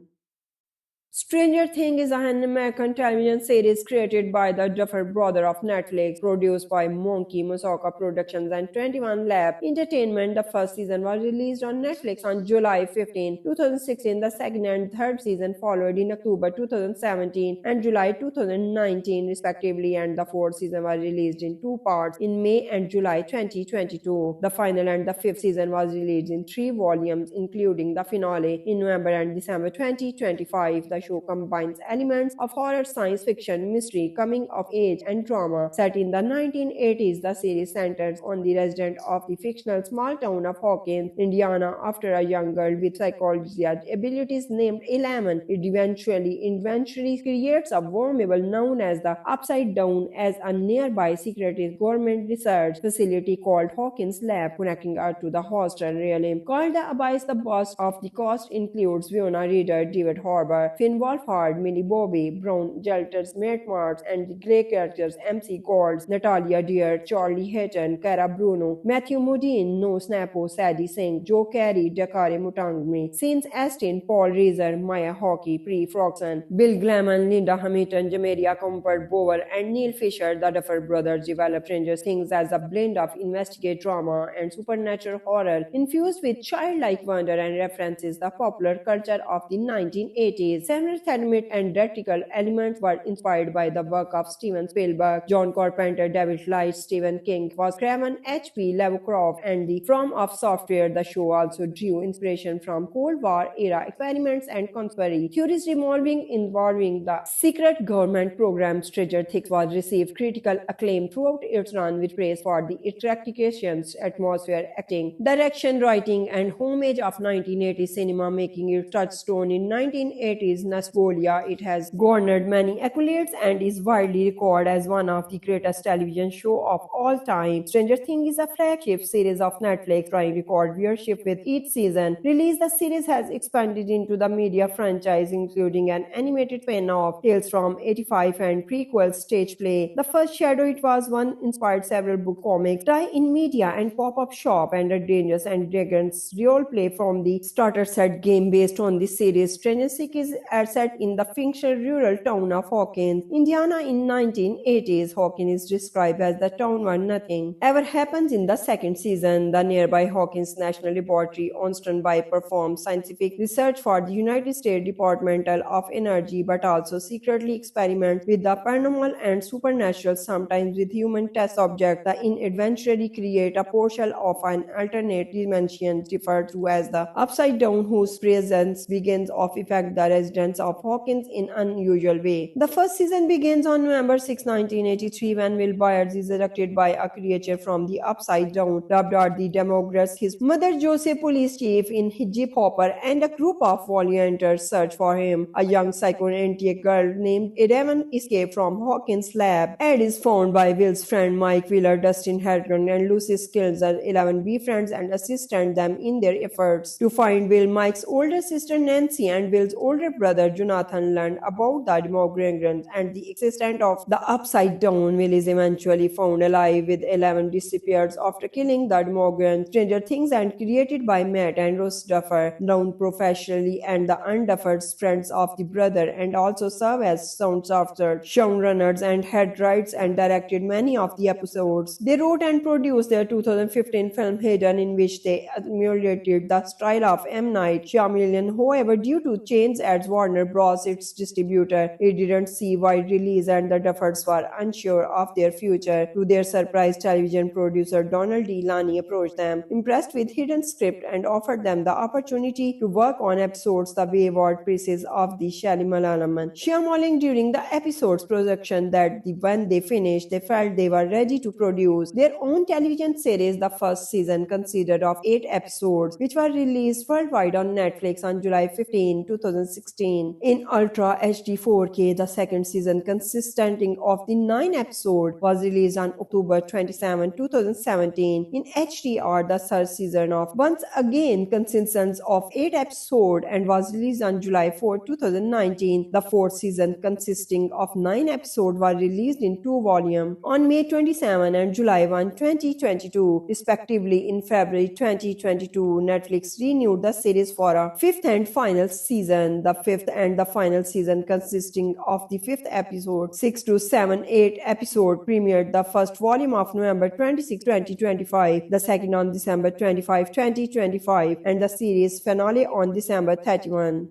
Stranger Things is an American television series created by the Duffer Brothers of Netflix, produced by Monkey Musaka Productions and 21 Lab Entertainment. The first season was released on Netflix on July 15, 2016. The second and third season followed in October 2017 and July 2019, respectively, and the fourth season was released in 2 parts in May and July 2022. The final and the fifth season was released in 3 volumes, including the finale in November and December 2025. The show combines elements of horror, science fiction, mystery, coming of age, and drama. Set in the 1980s, the series centers on the resident of the fictional small town of Hawkins, Indiana, after a young girl with psychology abilities named Eleven. It eventually creates a wormhole known as the Upside Down as a nearby secretive government research facility called Hawkins Lab, connecting her to the hostel realm called the Abyss. The boss of the cast includes Winona Ryder, David Harbour, Finn Finn Wolfhard, Millie Bobby Brown, Jelters, Matt Marks, and the Grey characters MC Golds, Natalia Deer, Charlie Hatton, Cara Bruno, Matthew Modine, No Snappo, Sadie Singh, Joe Carey, Dakari Mutangmi, Saints Astin, Paul Reiser, Maya Hockey, Pre Froxson, Bill Glamon, Linda Hamilton, Jamaria Comfort Bower, and Neil Fisher, the Duffer brothers, developed Stranger Things as a blend of investigate drama and supernatural horror infused with childlike wonder and references the popular culture of the 1980s. Several thematic and theatrical elements were inspired by the work of Steven Spielberg, John Carpenter, David Leitch, Stephen King, was Craven, H.P. Lovecraft, and the From of Software. The show also drew inspiration from Cold War era experiments and conspiracy theories involving the secret government program. Stranger Things was received critical acclaim throughout its run with praise for the interpretations, atmosphere, acting, direction, writing, and homage of 1980s cinema, making it touchstone in 1980s nostalgia. It has garnered many accolades and is widely regarded as one of the greatest television show of all time. Stranger Things is a flagship series of Netflix, trying record viewership with each season. Release the series has expanded into the media franchise, including an animated spin-off, Tales from 85, and prequel stage play. The first Shadow It Was One inspired several book comics, tie-in media, and pop-up shop, and a Dangerous and Dragons role play from the starter set game based on the series. Stranger Things is set in the fictional rural town of Hawkins, Indiana in 1980s. Hawkins is described as the town where nothing ever happens. In the second season, the nearby Hawkins National Laboratory on standby performs scientific research for the United States Department of Energy, but also secretly experiments with the paranormal and supernatural, sometimes with human test subjects. The eventually create a portal of an alternate dimension referred to as the Upside Down, whose presence begins to affect the residents of Hawkins in unusual way. The first season begins on November 6, 1983, when Will Byers is abducted by a creature from the Upside Down, dubbed as the Demographs. His mother, Joseph, police chief in Jeep Hopper, and a group of volunteers search for him. A young psychoanalytic girl named Evan escapes from Hawkins' lab and is found by Will's friend Mike Wheeler, Dustin Hartman, and Lucy Skills. 11 befriends and assist them in their efforts to find Will. Mike's older sister Nancy and Will's older brother Jonathan learn about the Demogorgons and the existence of the Upside Down. Will is eventually found alive, with 11 disappears after killing the Demogorgons. Stranger Things and created by Matt and Ross Duffer, known professionally and the unduffered friends of the brother, and also serve as sound software showrunners and had writes and directed many of the episodes. They wrote and produced their 2015 film Hidden, in which they emulated the style of M. Night Shyamalan. However, due to change at Warner Bros., its distributor, it didn't see wide release, and the Duffers were unsure of their future. To their surprise, television producer Donald D. Lani approached them, impressed with Hidden script, and offered them the opportunity to work on episodes. The wayward pieces of the Shyamalan during the episode's production that when they finished, they felt they were ready to produce their own television series. The first season consisted of 8 episodes, which were released worldwide on Netflix on July 15, 2016 in Ultra HD 4K. The second season, consisting of the 9 episodes, was released on October 27, 2017 in HDR. The third season of once again consists of 8 episodes and was released on July 4, 2019. The fourth season, consisting of 9 episodes, was released in 2 volumes on May 27 and July 2022, respectively. In February 2022, Netflix renewed the series for a 5th and final season. The 5th and the final season, consisting of the 5th episode, 6 to 7, 8 episode, premiered the first volume of November 26, 2025, the second on December 25, 2025, and the series finale on December 31.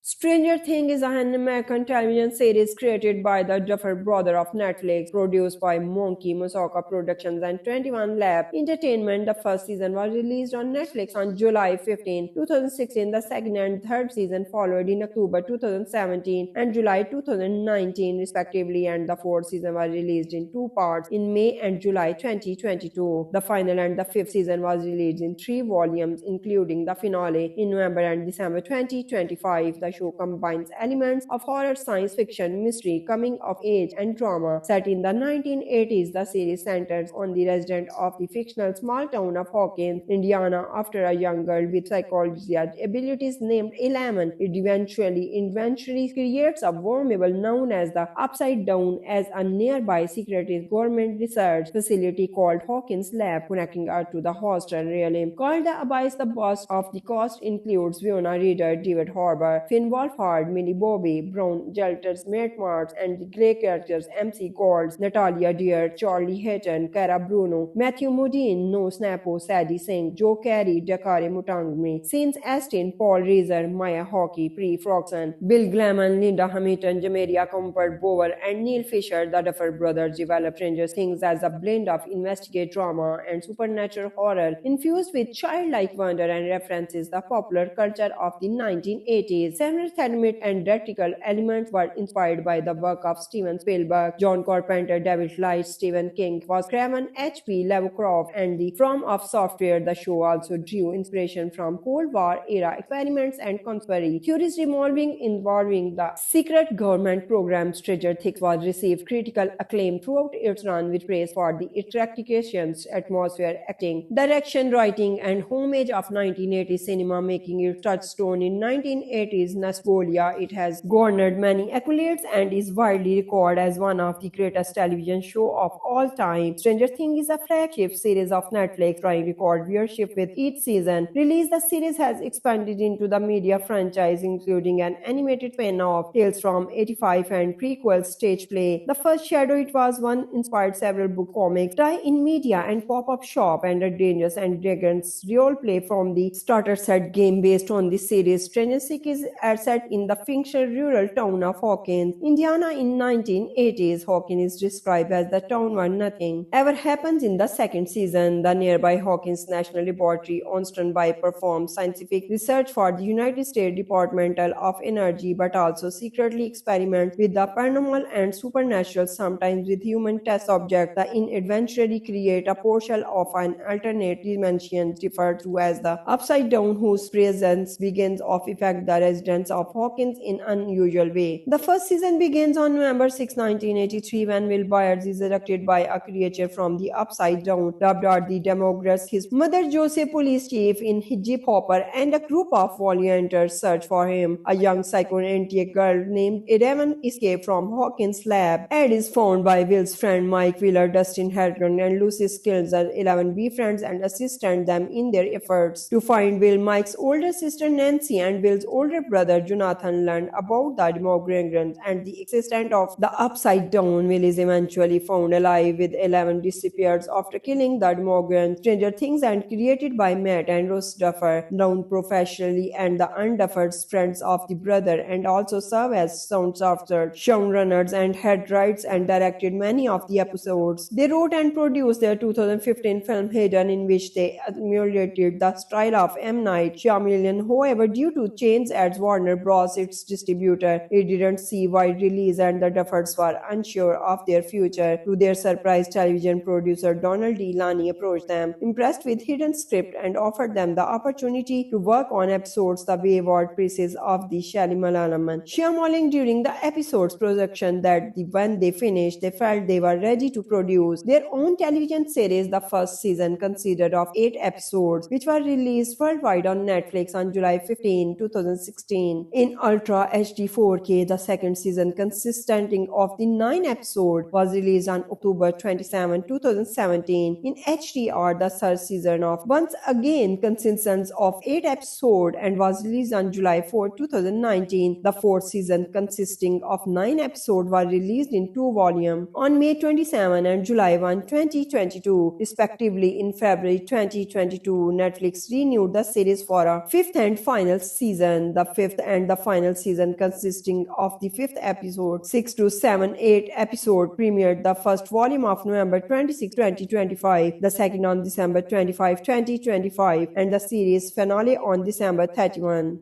Stranger Things is an American television series created by the Duffer brothers of Netflix, produced by Monkey Musaka Productions and 21 Lab Entertainment. The first season was released on Netflix on July 15, 2016. The second and third season followed in October 2017 and July 2019, respectively, and the fourth season was released in 2 parts in May and July 2022. The final and the fifth season was released in 3 volumes, including the finale in November and December 2025. The The show combines elements of horror, science fiction, mystery, coming of age, and drama. Set in the 1980s, the series centers on the resident of the fictional small town of Hawkins, Indiana, after a young girl with psychology abilities named Eleven. It eventually creates a wormhole known as the Upside Down as a nearby secretive government research facility called Hawkins Lab, connecting her to the hostel realm. Called the Abyss, the boss of the cast includes Fiona Reader, David Harbour, Finn Wolfhard, Millie Bobby Brown, Jelters, Matt Marks, and the Grey characters MC Golds, Natalia Deer, Charlie Hayton, Cara Bruno, Matthew Modine, No Snapo, Sadie Singh, Joe Carey, Dakari Mutangmi, Scenes Astin, Paul Reiser, Maya Hockey, Pre Froxon, Bill Glamon, Linda Hamilton, Jamaria Comfort Bower, and Neil Fisher, the Duffer brothers, developed Stranger Things as a blend of investigate drama and supernatural horror infused with childlike wonder and references the popular culture of the 1980s. Several thematic and theatrical elements were inspired by the work of Steven Spielberg, John Carpenter, David Leitch, Stephen King, was Craven, H.P. Lovecraft, and the From of Software. The show also drew inspiration from Cold War era experiments and conspiracy theories involving the secret government program. Stranger Things was received critical acclaim throughout its run, with praise for the interpretations, atmosphere, acting, direction, writing, and homage of 1980s cinema, making it touchstone in 1980s nostalgia. It has garnered many accolades and is widely regarded as one of the greatest television show of all time. Stranger Things is a flagship series of Netflix, trying record viewership with each season. Release, the series has expanded into the media franchise, including an animated spin-off, Tales from 85, and prequel stage play. The first Shadow It Was One inspired several book comics, tie-in media, and pop-up shop, and a Dangerous and Dragons role play from the starter set game based on the series. Stranger Things is set in the fictional rural town of Hawkins, Indiana in 1980s. Hawkins is described as the town where nothing ever happens. In the second season, the nearby Hawkins National Laboratory on standby performs scientific research for the United States Department of Energy, but also secretly experiments with the paranormal and supernatural, sometimes with human test subjects. The eventually create a portal of an alternate dimension referred to as the Upside Down, whose presence begins to affect the residents of Hawkins in unusual way. The first season begins on November 6, 1983, when Will Byers is abducted by a creature from the Upside Down, dubbed as the Demographs. His mother, Joseph, police chief in Jeep Hopper, and a group of volunteers search for him. A young psychoanalytic girl named Eleven escapes from Hawkins' lab and is found by Will's friend Mike Wheeler, Dustin Hartman, and Lucy Skills. Eleven befriends and assists them in their efforts to find Will. Mike's older sister Nancy and Will's older brother Jonathan learn about the Demogorgons and the existence of the Upside Down. Will is eventually found alive, with Eleven disappears after killing the Demogorgons. Stranger Things and created by Matt and Ross Duffer, known professionally and the unduffered friends of the brother, and also serve as sound software showrunners and had writes and directed many of the episodes. They wrote and produced their 2015 film Hidden, in which they emulated the style of M. Night Shyamalan. However, due to change at Warner Bros., its distributor, it didn't see wide release, and the Duffers were unsure of their future. To their surprise, television producer Donald D. Lani approached them, impressed with Hidden script, and offered them the opportunity to work on episodes. The wayward pieces of the Shyamalan during the episode's production that when they finished, they felt they were ready to produce their own television series. The first season consisted of 8 episodes, which were released worldwide on Netflix on July 15, 2016 in Ultra HD 4K. The second season, consisting of the 9 episodes, was released on October 27, 2017 in HDR. The third season of once again consists of 8 episodes and was released on July 4, 2019. The fourth season, consisting of 9 episodes, was released in 2 volumes on May 27 and July 1, 2022, respectively. In February 2022, Netflix renewed the series for a 5th and final season. The 5th and the final season, consisting of the 5th episode, 6 to 7, 8 episode, premiered the first volume of November 26, 2025, the second on December 25, 2025, and the series finale on December 31.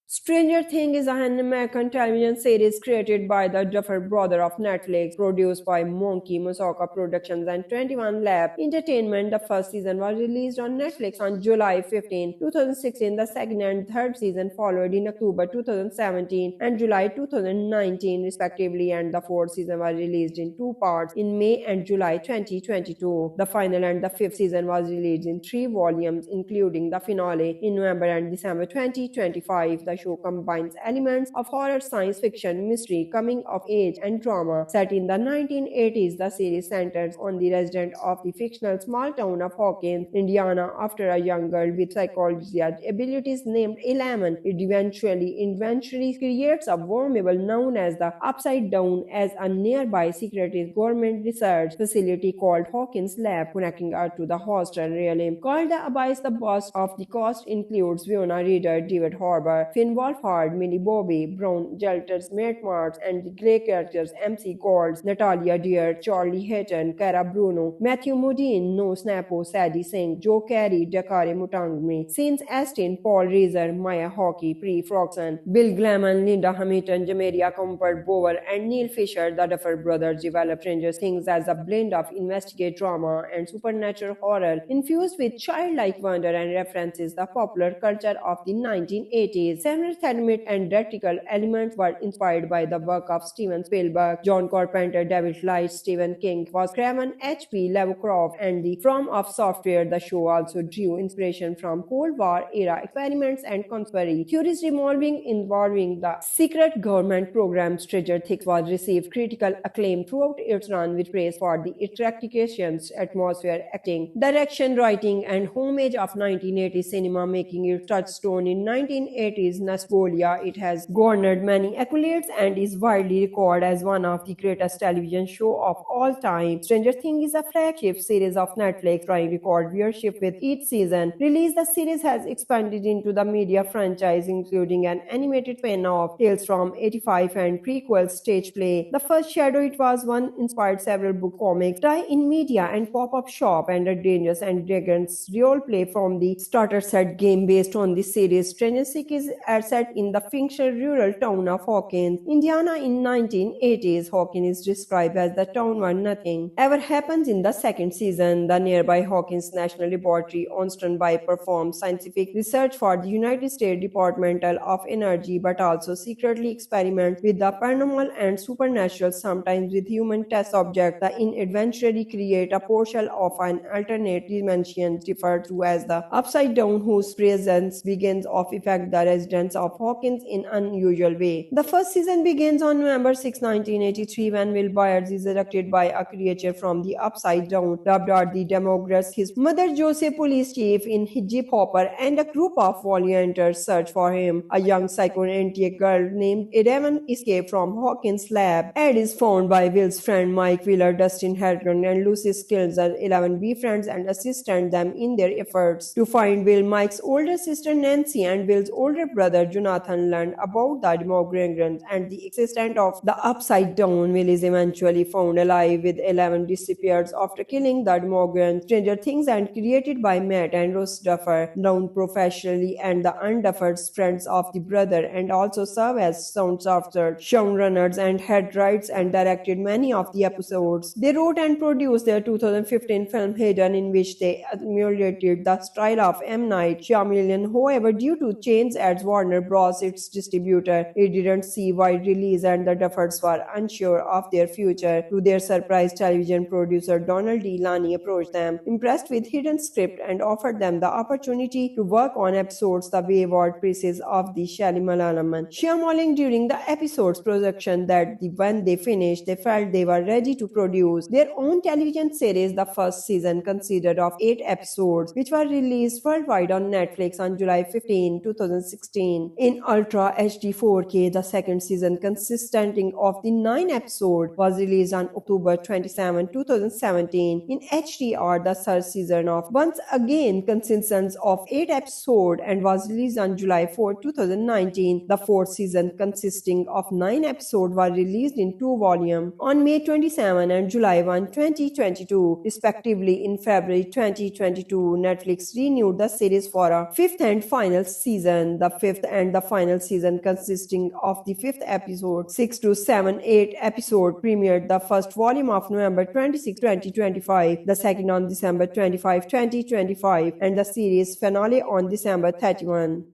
Stranger Things is an American television series created by the Duffer Brothers of Netflix, produced by Monkey Musaka Productions and 21 Lab Entertainment. The first season was released on Netflix on July 15, 2016. The second and third season followed in October 2017 and July 2019, respectively, and the fourth season was released in two parts in May and July 2022. The final and the fifth season was released in three volumes, including the finale in November and December 2025. The show combines elements of horror, science fiction, mystery, coming of age, and drama. Set in the 1980s, the series centers on the resident of the fictional small town of Hawkins, Indiana, after a young girl with psychology abilities named Eleven. It eventually creates a wormhole known as the Upside Down as a nearby secretive government research facility called Hawkins Lab, connecting her to the hostel realm called the Abyss. The boss of the cast includes Fiona Reader, David Harbour, Finn Wolfhard, Millie Bobby Brown, Jelters, Matt Marks, and the Grey characters MC Golds, Natalia Deer, Charlie Hayton, Cara Bruno, Matthew Modine, No Snapo, Sadie Singh, Joe Carey, Dakari Mutangmi, Scenes Astin, Paul Reiser, Maya Hockey, Pre Froxson, Bill Glamon, Linda Hamilton, Jamaria Comfort Bower, and Neil Fisher. The Duffer Brothers developed Stranger Things as a blend of investigate drama and supernatural horror infused with childlike wonder and references the popular culture of the 1980s. Several thematic and theatrical elements were inspired by the work of Steven Spielberg, John Carpenter, David Leitch, Stephen King, was Craven, H.P. Lovecraft, and the From of Software. The show also drew inspiration from Cold War era experiments and conspiracy theories involving the secret government program. Stranger Things was received critical acclaim throughout its run, with praise for the interpretations, atmosphere, acting, direction, writing, and homage of 1980s cinema, making it touchstone in 1980s nostalgia. It has garnered many accolades and is widely regarded as one of the greatest television shows of all time. Stranger Things is a flagship series of Netflix, trying record viewership with each season release. The series has expanded into the media franchise, including an animated spin-off, Tales from 85, and prequel stage play. The first Shadow It Was One inspired several book comics, tie-in media, and pop-up shop, and a Dungeons and Dragons role play from the starter set game based on the series. Stranger Things are set in the fictional rural town of Hawkins, Indiana in 1980s. Hawkins is described as the town where nothing ever happens. In the second season, the nearby Hawkins National Laboratory on standby performs scientific research for the United States Department of Energy, but also secretly experiments with the paranormal and supernatural, sometimes with human test subjects. The eventually create a portal of an alternate dimension referred to as the Upside Down, whose presence begins to affect the residents of Hawkins in unusual way. The first season begins on November 6, 1983, when Will Byers is abducted by a creature from the Upside Down, dubbed as the Demographs. His mother, Joseph, police chief in Jeep Hopper, and a group of volunteers search for him. A young psychoanalytic girl named Eleven escapes from Hawkins' lab. Ed is found by Will's friend Mike Wheeler, Dustin Hartman, and Lucy Skills. Eleven befriends and assists them in their efforts to find Will. Mike's older sister Nancy and Will's older brother Jonathan learn about the Demogorgons and the existence of the Upside Down. Will is eventually found alive, with Eleven disappears after killing the Demogorgons. Stranger Things and created by Matt and Ross Duffer, known professionally and the unduffered friends of the brother, and also serve as sound software showrunners and had writes and directed many of the episodes. They wrote and produced their 2015 film Hidden, in which they emulated the style of M. Night Shyamalan. However, due to change at Warner Bros., its distributor, it didn't see wide release, and the Duffers were unsure of their future. To their surprise, television producer Donald D. Lani approached them, impressed with Hidden script, and offered them the opportunity to work on episodes. The wayward pieces of the Shyamalan during the episode's production that when they finished, they felt they were ready to produce their own television series. The first season consisted of 8 episodes, which were released worldwide on Netflix on July 15, 2016 in Ultra HD 4K. The second season, consisting of the 9 episodes, was released on October 27, 2017 in HDR. The third season of once again consists of 8 episodes and was released on July 4, 2019. The fourth season, consisting of 9 episodes, was released in 2 volumes on May 27 and July 1, 2022, respectively. In February 2022, Netflix renewed the series for a 5th and final season. The 5th fifth and the final season, consisting of the fifth episode, 6 to 7, 8 episode, premiered the first volume of November 26, 2025, the second on December 25, 2025, and the series finale on December 31.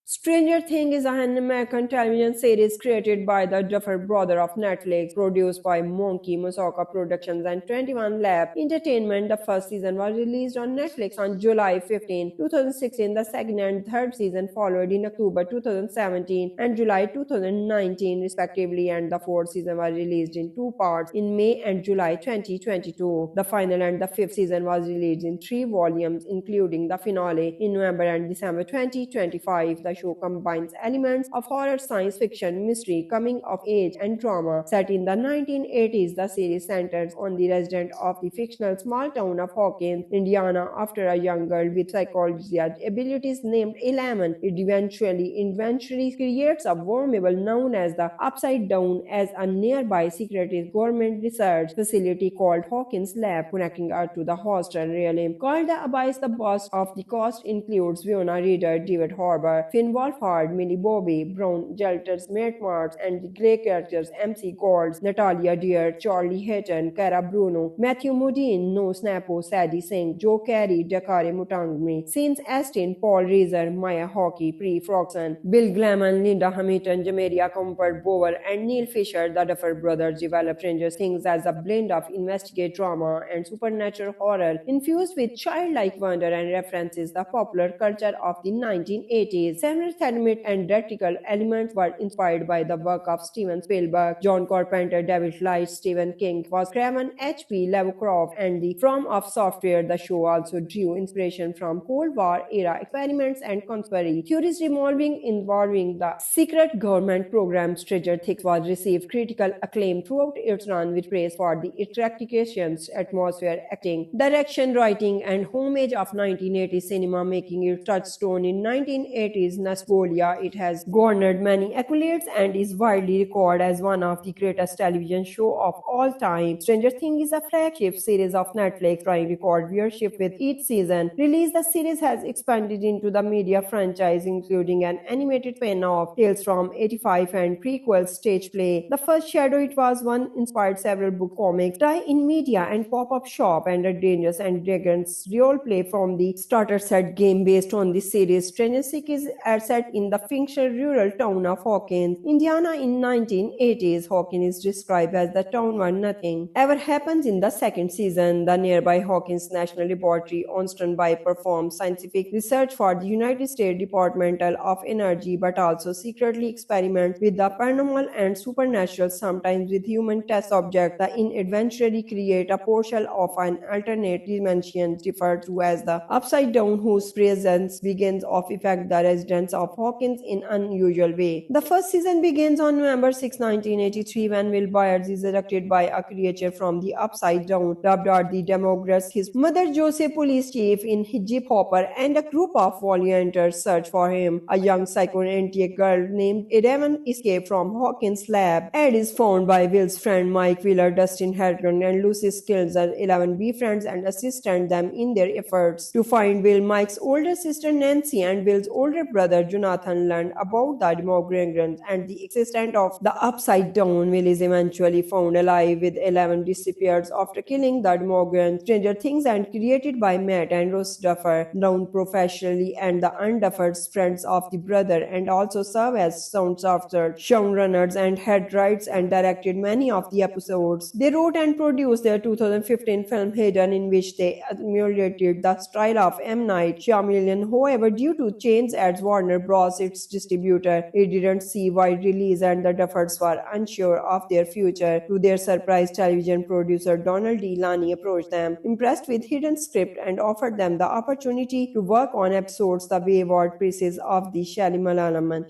Stranger Things is an American television series created by the Duffer Brothers of Netflix, produced by Monkey Musaka Productions and 21 Lab Entertainment. The first season was released on Netflix on July 15, 2016. The second and third season followed in October 2017 and July 2019, respectively, and the fourth season was released in two parts in May and July 2022. The final and the fifth season was released in 3 volumes, including the finale in November and December 2025. The show combines elements of horror, science fiction, mystery, coming of age, and drama. Set in the 1980s, the series centers on the resident of the fictional small town of Hawkins, Indiana, after a young girl with psychology abilities named Eleven. It eventually creates a wormhole known as the Upside Down as a nearby secretive government research facility called Hawkins Lab, connecting her to the hostel realm called the Abyss. The boss of the cast includes Fiona Reader, David Harbour, Finn Wolfhard, Millie Bobby Brown, Jelters, Matt Marks, and the Grey characters MC Golds, Natalia Deer, Charlie Hayton, Cara Bruno, Matthew Modine, No Snappo, Sadie Singh, Joe Carey, Dakare Mutangme, Scenes Astin, Paul Reiser, Maya Hockey, Pre Froxon, Bill Glamon, Linda Hamilton, Jamaria Comfort Bower, and Neil Fisher. The Duffer Brothers developed Stranger Things as a blend of investigate drama and supernatural horror infused with childlike wonder and references the popular culture of the 1980s. Several thematic and theatrical elements were inspired by the work of Steven Spielberg, John Carpenter, David Leitch, Stephen King, was Craven, H.P. Lovecraft, and the From of Software. The show also drew inspiration from Cold War era experiments and conspiracy theories involving the secret government program. Stranger Things was received critical acclaim throughout its run, with praise for the interpretations, atmosphere, acting, direction, writing, and homage of 1980s cinema, making it touchstone in 1980s nostalgia. It has garnered many accolades and is widely regarded as one of the greatest television shows of all time. Stranger Things is a flagship series of Netflix, trying record viewership with each season release. The series has expanded into the media franchise, including an animated spin-off, Tales from 85, and prequel stage play. The first Shadow It Was One inspired several book comics, tie-in media, and pop-up shop, and a Dungeons and Dragons role play from the starter set game based on the series. Stranger Things are set in the fictional rural town of Hawkins, Indiana in 1980s. Hawkins is described as the town where nothing ever happens. In the second season, the nearby Hawkins National Laboratory on standby performs scientific research for the United States Department of Energy, but also secretly experiments with the paranormal and supernatural, sometimes with human test subjects. The eventually create a portal of an alternate dimension referred to as the Upside Down, whose presence begins to affect the residents of Hawkins in unusual way. The first season begins on November 6, 1983, when Will Byers is abducted by a creature from the Upside Down, dubbed as the Demographs. His mother, Joseph, police chief in Jeep Hopper, and a group of volunteers search for him. A young psychoanalytic girl named Eleven escapes from Hawkins' lab. Ed is found by Will's friend Mike Wheeler, Dustin Hartman, and Lucy Skills. Eleven befriends and assists them in their efforts to find Will. Mike's older sister Nancy and Will's older brother Jonathan learn about the Demogorgons and the existence of the Upside Down. Will is eventually found alive, with Eleven disappears after killing the Demogorgons. Stranger Things and created by Matt and Ross Duffer, known professionally and the unduffered friends of the brother, and also serve as sound software showrunners and had writes and directed many of the episodes. They wrote and produced their 2015 film Hidden, in which they emulated the style of M. Night Shyamalan. However, due to change at Warner Bros., its distributor, it didn't see wide release, and the Duffers were unsure of their future. To their surprise, television producer Donald D. Lani approached them, impressed with Hidden script, and offered them the opportunity to work on episodes the wayward pieces of the Shyamalan.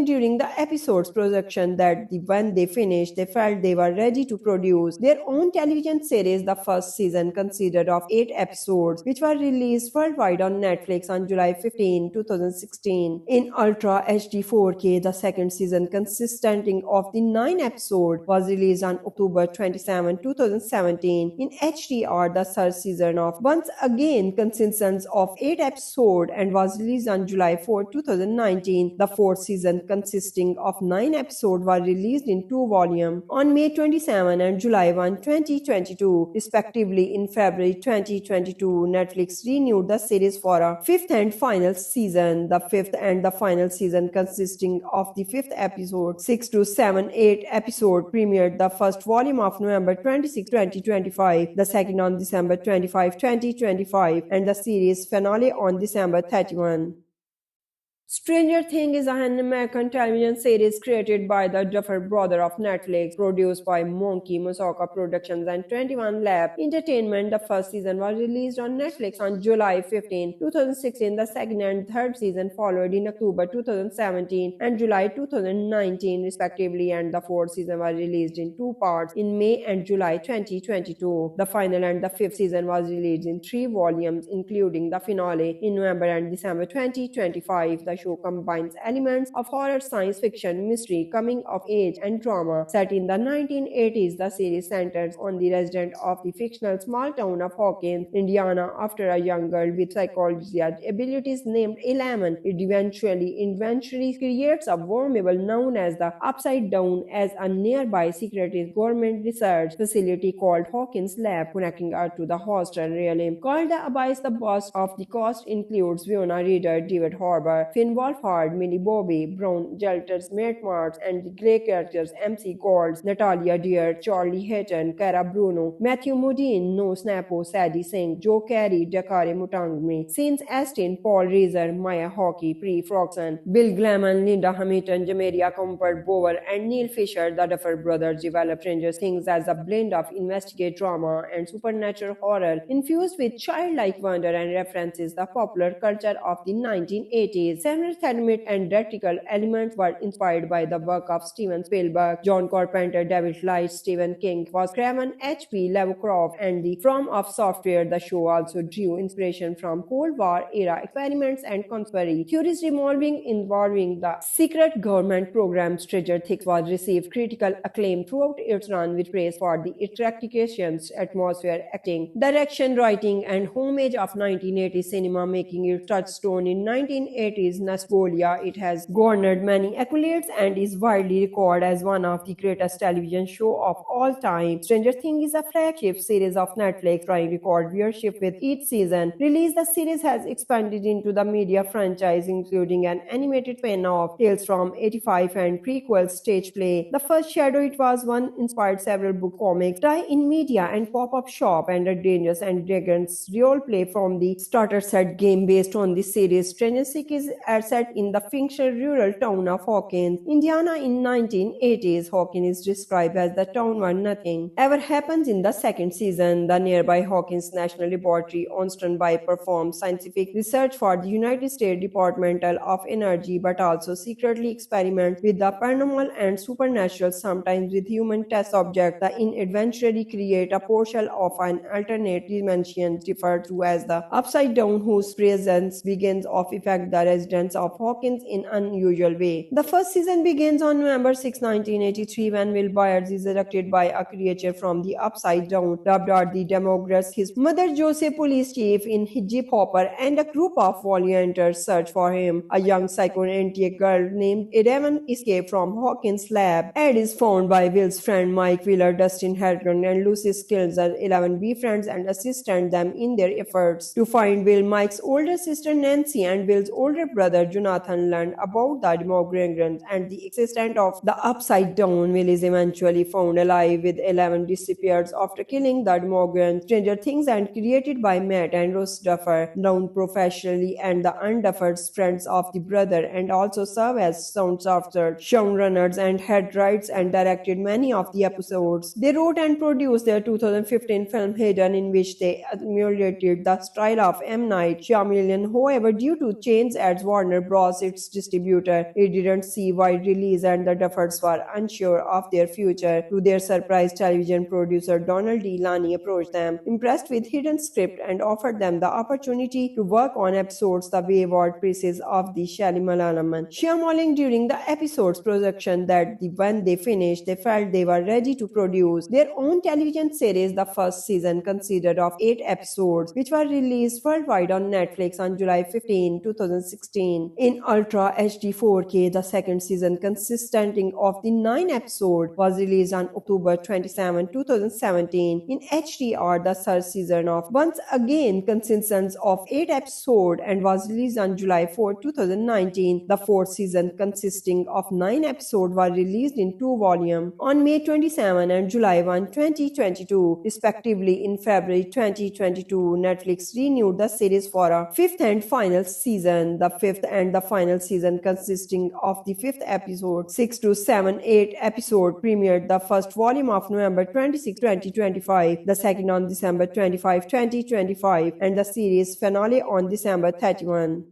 During the episode's production, that when they finished, they felt they were ready to produce their own television series. The first season consisted of 8 episodes, which were released worldwide on Netflix on July 15, 2016. 2016. In Ultra HD 4K, the second season consisting of the 9 episodes was released on October 27, 2017. In HDR, the third season of Once Again consisting of 8 episodes and was released on July 4, 2019. The fourth season consisting of 9 episodes was released in two volumes on May 27 and July 1, 2022, respectively. In February 2022, Netflix renewed the series for a fifth and final season. The fifth and the final season consisting of the fifth episode, 6 to 7, 8 episode premiered the first volume of November 26, 2025, the second on December 25, 2025, and the series finale on December 31. Stranger Things is an American television series created by the Duffer Brothers of Netflix, produced by Monkey Musaka Productions and 21 Lab Entertainment. The first season was released on Netflix on July 15, 2016. The second and third season followed in October 2017 and July 2019, respectively, and the fourth season was released in two parts in May and July 2022. The final and the fifth season was released in three volumes, including the finale in November and December 2025. The show combines elements of horror, science fiction, mystery, coming of age, and drama. Set in the 1980s, the series centers on the resident of the fictional small town of Hawkins, Indiana, after a young girl with psychological abilities named Eleven. It eventually creates a wormhole known as the Upside Down as a nearby secretive government research facility called Hawkins Lab, connecting her to the hostel realm called the Abyss. The boss of the cast includes Fiona Reader, David Harbour, Finn Wolfhard, Millie Bobby Brown, Jelters, Matt Marks, and the Grey characters MC Golds, Natalia Deer, Charlie Hayton, Cara Bruno, Matthew Modine, No Snappo, Sadie Singh, Joe Carey, Dakare Mutangme, Scenes Astin, Paul Reiser, Maya Hockey, Pre Froxson, Bill Glamon, Linda Hamilton, Jamaria Comfort Bower, and Neil Fisher. The Duffer Brothers developed Stranger Things as a blend of investigate drama and supernatural horror infused with childlike wonder and references the popular culture of the 1980s. Several thematic and theatrical elements were inspired by the work of Steven Spielberg, John Carpenter, David Leitch, Stephen King, was Craven, H.P. Lovecraft, and the From of Software. The show also drew inspiration from Cold War era experiments and conspiracy theories involving the secret government program. Stranger Things was received critical acclaim throughout its run, with praise for the interpretations, atmosphere, acting, direction, writing, and homage of 1980s cinema, making it touchstone in 1980s nostalgia. It has garnered many accolades and is widely regarded as one of the greatest television shows of all time. Stranger Things is a flagship series of Netflix, trying record viewership with each season release. The series has expanded into the media franchise, including an animated spin-off, Tales from 85, and prequel stage play. The first Shadow It Was One inspired several book comics, tie-in media, and pop-up shop, and a Dungeons and Dragons role play from the starter set game based on the series. Stranger Things are set in the fictional rural town of Hawkins, Indiana in 1980s. Hawkins is described as the town where nothing ever happens. In the second season, the nearby Hawkins National Laboratory on standby performs scientific research for the United States Department of Energy, but also secretly experiments with the paranormal and supernatural, sometimes with human test subjects. The eventually create a portal of an alternate dimension referred to as the Upside Down, whose presence begins to affect the residents of Hawkins in unusual way. The first season begins on November 6, 1983, when Will Byers is abducted by a creature from the Upside Down, dubbed as the Demographs. His mother, Joseph, police chief in Jeep Hopper, and a group of volunteers search for him. A young psychoanalytic girl named Eleven escapes from Hawkins' lab and is found by Will's friend Mike Wheeler, Dustin Hartman, and Lucy Skills. 11 befriends and assist them in their efforts to find Will. Mike's older sister Nancy and Will's older brother Jonathan learn about the Demogorgons and the existence of the Upside Down. Will is eventually found alive, with 11 disappears after killing the Demogorgons. Stranger Things and created by Matt and Ross Duffer, known professionally and the unduffered friends of the brother, and also serve as sound software showrunners and had writes and directed many of the episodes. They wrote and produced their 2015 film Hidden, in which they emulated the style of M. Night Shyamalan. However, due to changes at Warner Bros., its distributor. It didn't see wide release, and the Duffers were unsure of their future. To their surprise, television producer Donald D. Lani approached them, impressed with hidden script, and offered them the opportunity to work on episodes the wayward pieces of the Shalimalaman. Shyamalan during the episode's production that when they finished, they felt they were ready to produce their own television series. The first season consisted of 8 episodes, which were released worldwide on Netflix on July 15, 2016 in Ultra HD 4K. The second season, consisting of the 9 episodes, was released on October 27, 2017 in HDR. The third season of once again consists of 8 episodes and was released on July 4, 2019. The fourth season, consisting of 9 episodes, was released in 2 volumes on May 27 and July 1, 2022, respectively. In February 2022, Netflix renewed the series for a fifth and final season. The fifth and the final season, consisting of the fifth episode, 6 to 7, 8 episode, premiered the first volume of November 26, 2025, the second on December 25, 2025, and the series finale on December 31.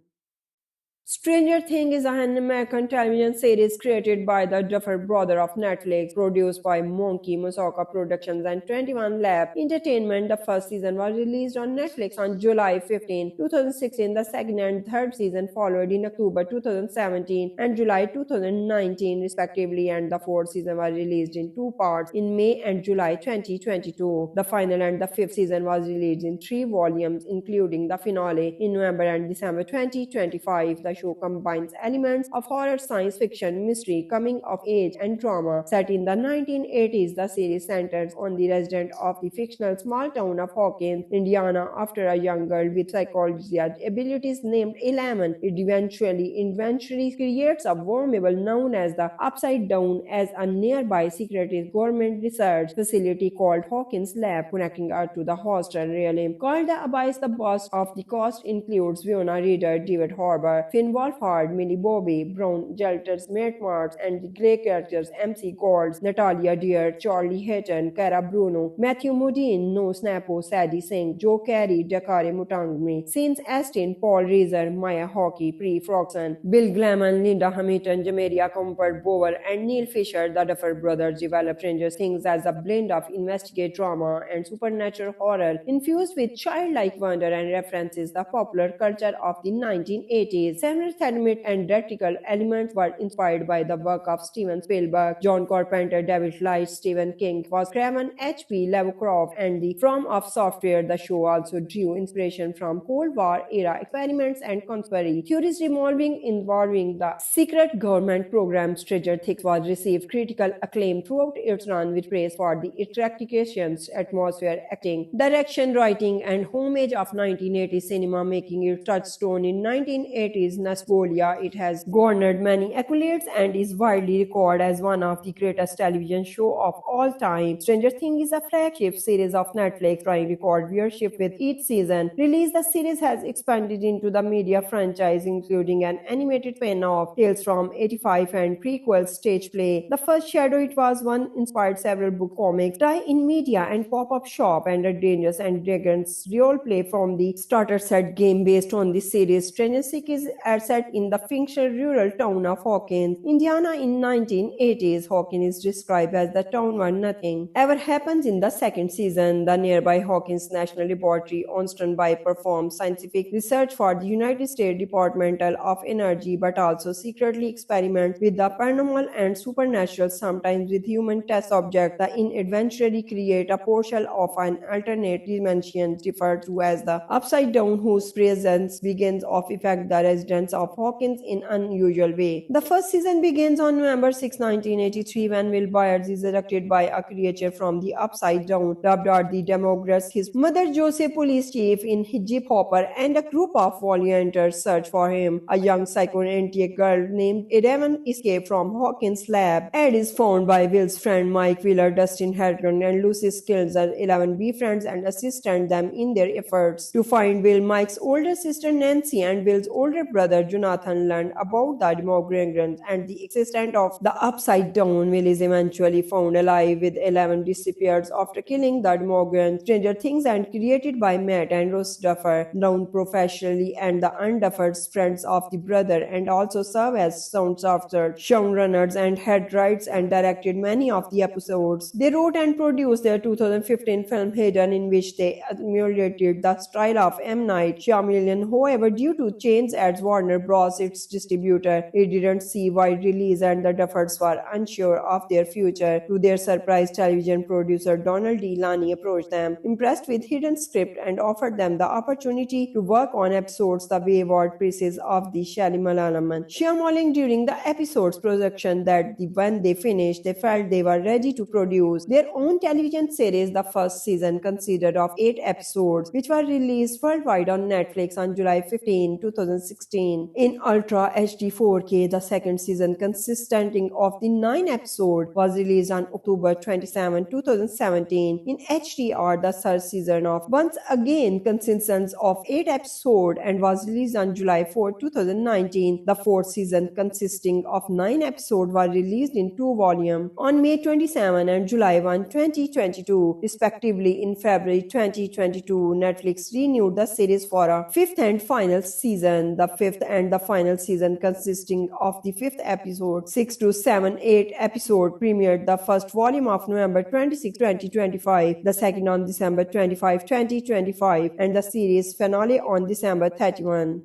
Stranger Things is an American television series created by the Duffer Brothers of Netflix, produced by Monkey Musaka Productions and 21 Lab Entertainment. The first season was released on Netflix on July 15, 2016. The second and third season followed in October 2017 and July 2019, respectively, and the fourth season was released in 2 parts in May and July 2022. The final and the fifth season was released in 3 volumes, including the finale in November and December 2025. The show combines elements of horror, science fiction, mystery, coming of age, and drama. Set in the 1980s, the series centers on the resident of the fictional small town of Hawkins, Indiana, after a young girl with psychological abilities named Elaman. It eventually creates a wormhole known as the Upside Down as a nearby secretive government research facility called Hawkins Lab, connecting her to the hostel realm called the Abyss. The boss of the cast includes Fiona Reader, David Harbour, Finn Wolfhard, Millie Bobby Brown, Jelters, Matt Marks, and the Grey characters MC Golds, Natalia Deer, Charlie Hayton, Cara Bruno, Matthew Modine, No Snappo, Sadie Singh, Joe Carey, Dakare Mutangme, Saints Astin, Paul Reiser, Maya Hockey, Pre Froxson, Bill Glamon, Linda Hamilton, Jamaria Comfort Bower, and Neil Fisher. The Duffer Brothers developed Stranger Things as a blend of investigative drama and supernatural horror infused with childlike wonder and references the popular culture of the 1980s. Several thematic and theatrical elements were inspired by the work of Steven Spielberg, John Carpenter, David Leitch, Stephen King, was Craven, H.P. Lovecraft, and the From of Software. The show also drew inspiration from Cold War era experiments and conspiracy theories involving the secret government program. Stranger Things was received critical acclaim throughout its run, with praise for the interpretations, atmosphere, acting, direction, writing, and homage of 1980s cinema, making it touchstone in 1980s nostalgia. It has garnered many accolades and is widely regarded as one of the greatest television shows of all time. Stranger Things is a flagship series of Netflix, trying record viewership with each season release. The series has expanded into the media franchise, including an animated spin-off, Tales from 85, and prequel stage play. The first Shadow It Was One inspired several book comics, tie-in media, and pop-up shop, and a Dungeons and Dragons role play from the starter set game based on the series. Stranger Things are set in the fictional rural town of Hawkins, Indiana in 1980s. Hawkins is described as the town where nothing ever happens. In the second season, the nearby Hawkins National Laboratory on standby performs scientific research for the United States Department of Energy, but also secretly experiments with the paranormal and supernatural, sometimes with human test subjects. The eventually create a portal of an alternate dimension referred to as the Upside Down, whose presence begins to affect the residents of Hawkins in unusual way. The first season begins on November 6, 1983, when Will Byers is abducted by a creature from the Upside Down, dubbed as the Demographs. His mother, Joseph, police chief in Jeep Hopper, and a group of volunteers search for him. A young psychoanalytic girl named Evan escapes from Hawkins' lab. Ed is found by Will's friend Mike Wheeler, Dustin Hartman, and Lucy Skills. 11 befriends and assist them in their efforts to find Will. Mike's older sister Nancy and Will's older brother brother Jonathan learned about the Demogorgons and the existence of the Upside Down will is eventually found alive with 11 disappears after killing the Demogorgons. Stranger Things and created by Matt and Ross Duffer, known professionally and the unduffered friends of the brother, and also serve as sound software showrunners and had writes and directed many of the episodes. They wrote and produced their 2015 film Hidden, in which they emulated the style of M. Night Shyamalan. However, due to change at Warner Bros., its distributor, it didn't see wide release and the Duffers were unsure of their future. To their surprise, television producer Donald D. Lani approached them, impressed with Hidden script, and offered them the opportunity to work on episodes the wayward pieces of the Shyamalan. Shyamalan during the episode's production that when they finished, they felt they were ready to produce their own television series. The first season consisted of 8 episodes, which were released worldwide on Netflix on July 15, 2016 in Ultra HD 4K. The second season, consisting of the 9 episodes, was released on October 27, 2017 in HDR. The third season of once again consists of 8 episodes and was released on July 4, 2019. The fourth season, consisting of 9 episodes, was released in 2 volumes on May 27 and July 1, 2022, respectively. In February 2022, Netflix renewed the series for a fifth and final season. The fifth and the final season, consisting of the fifth episode, 6 to 7, 8 episode, premiered the first volume of November 26, 2025, the second on December 25, 2025, and the series finale on December 31.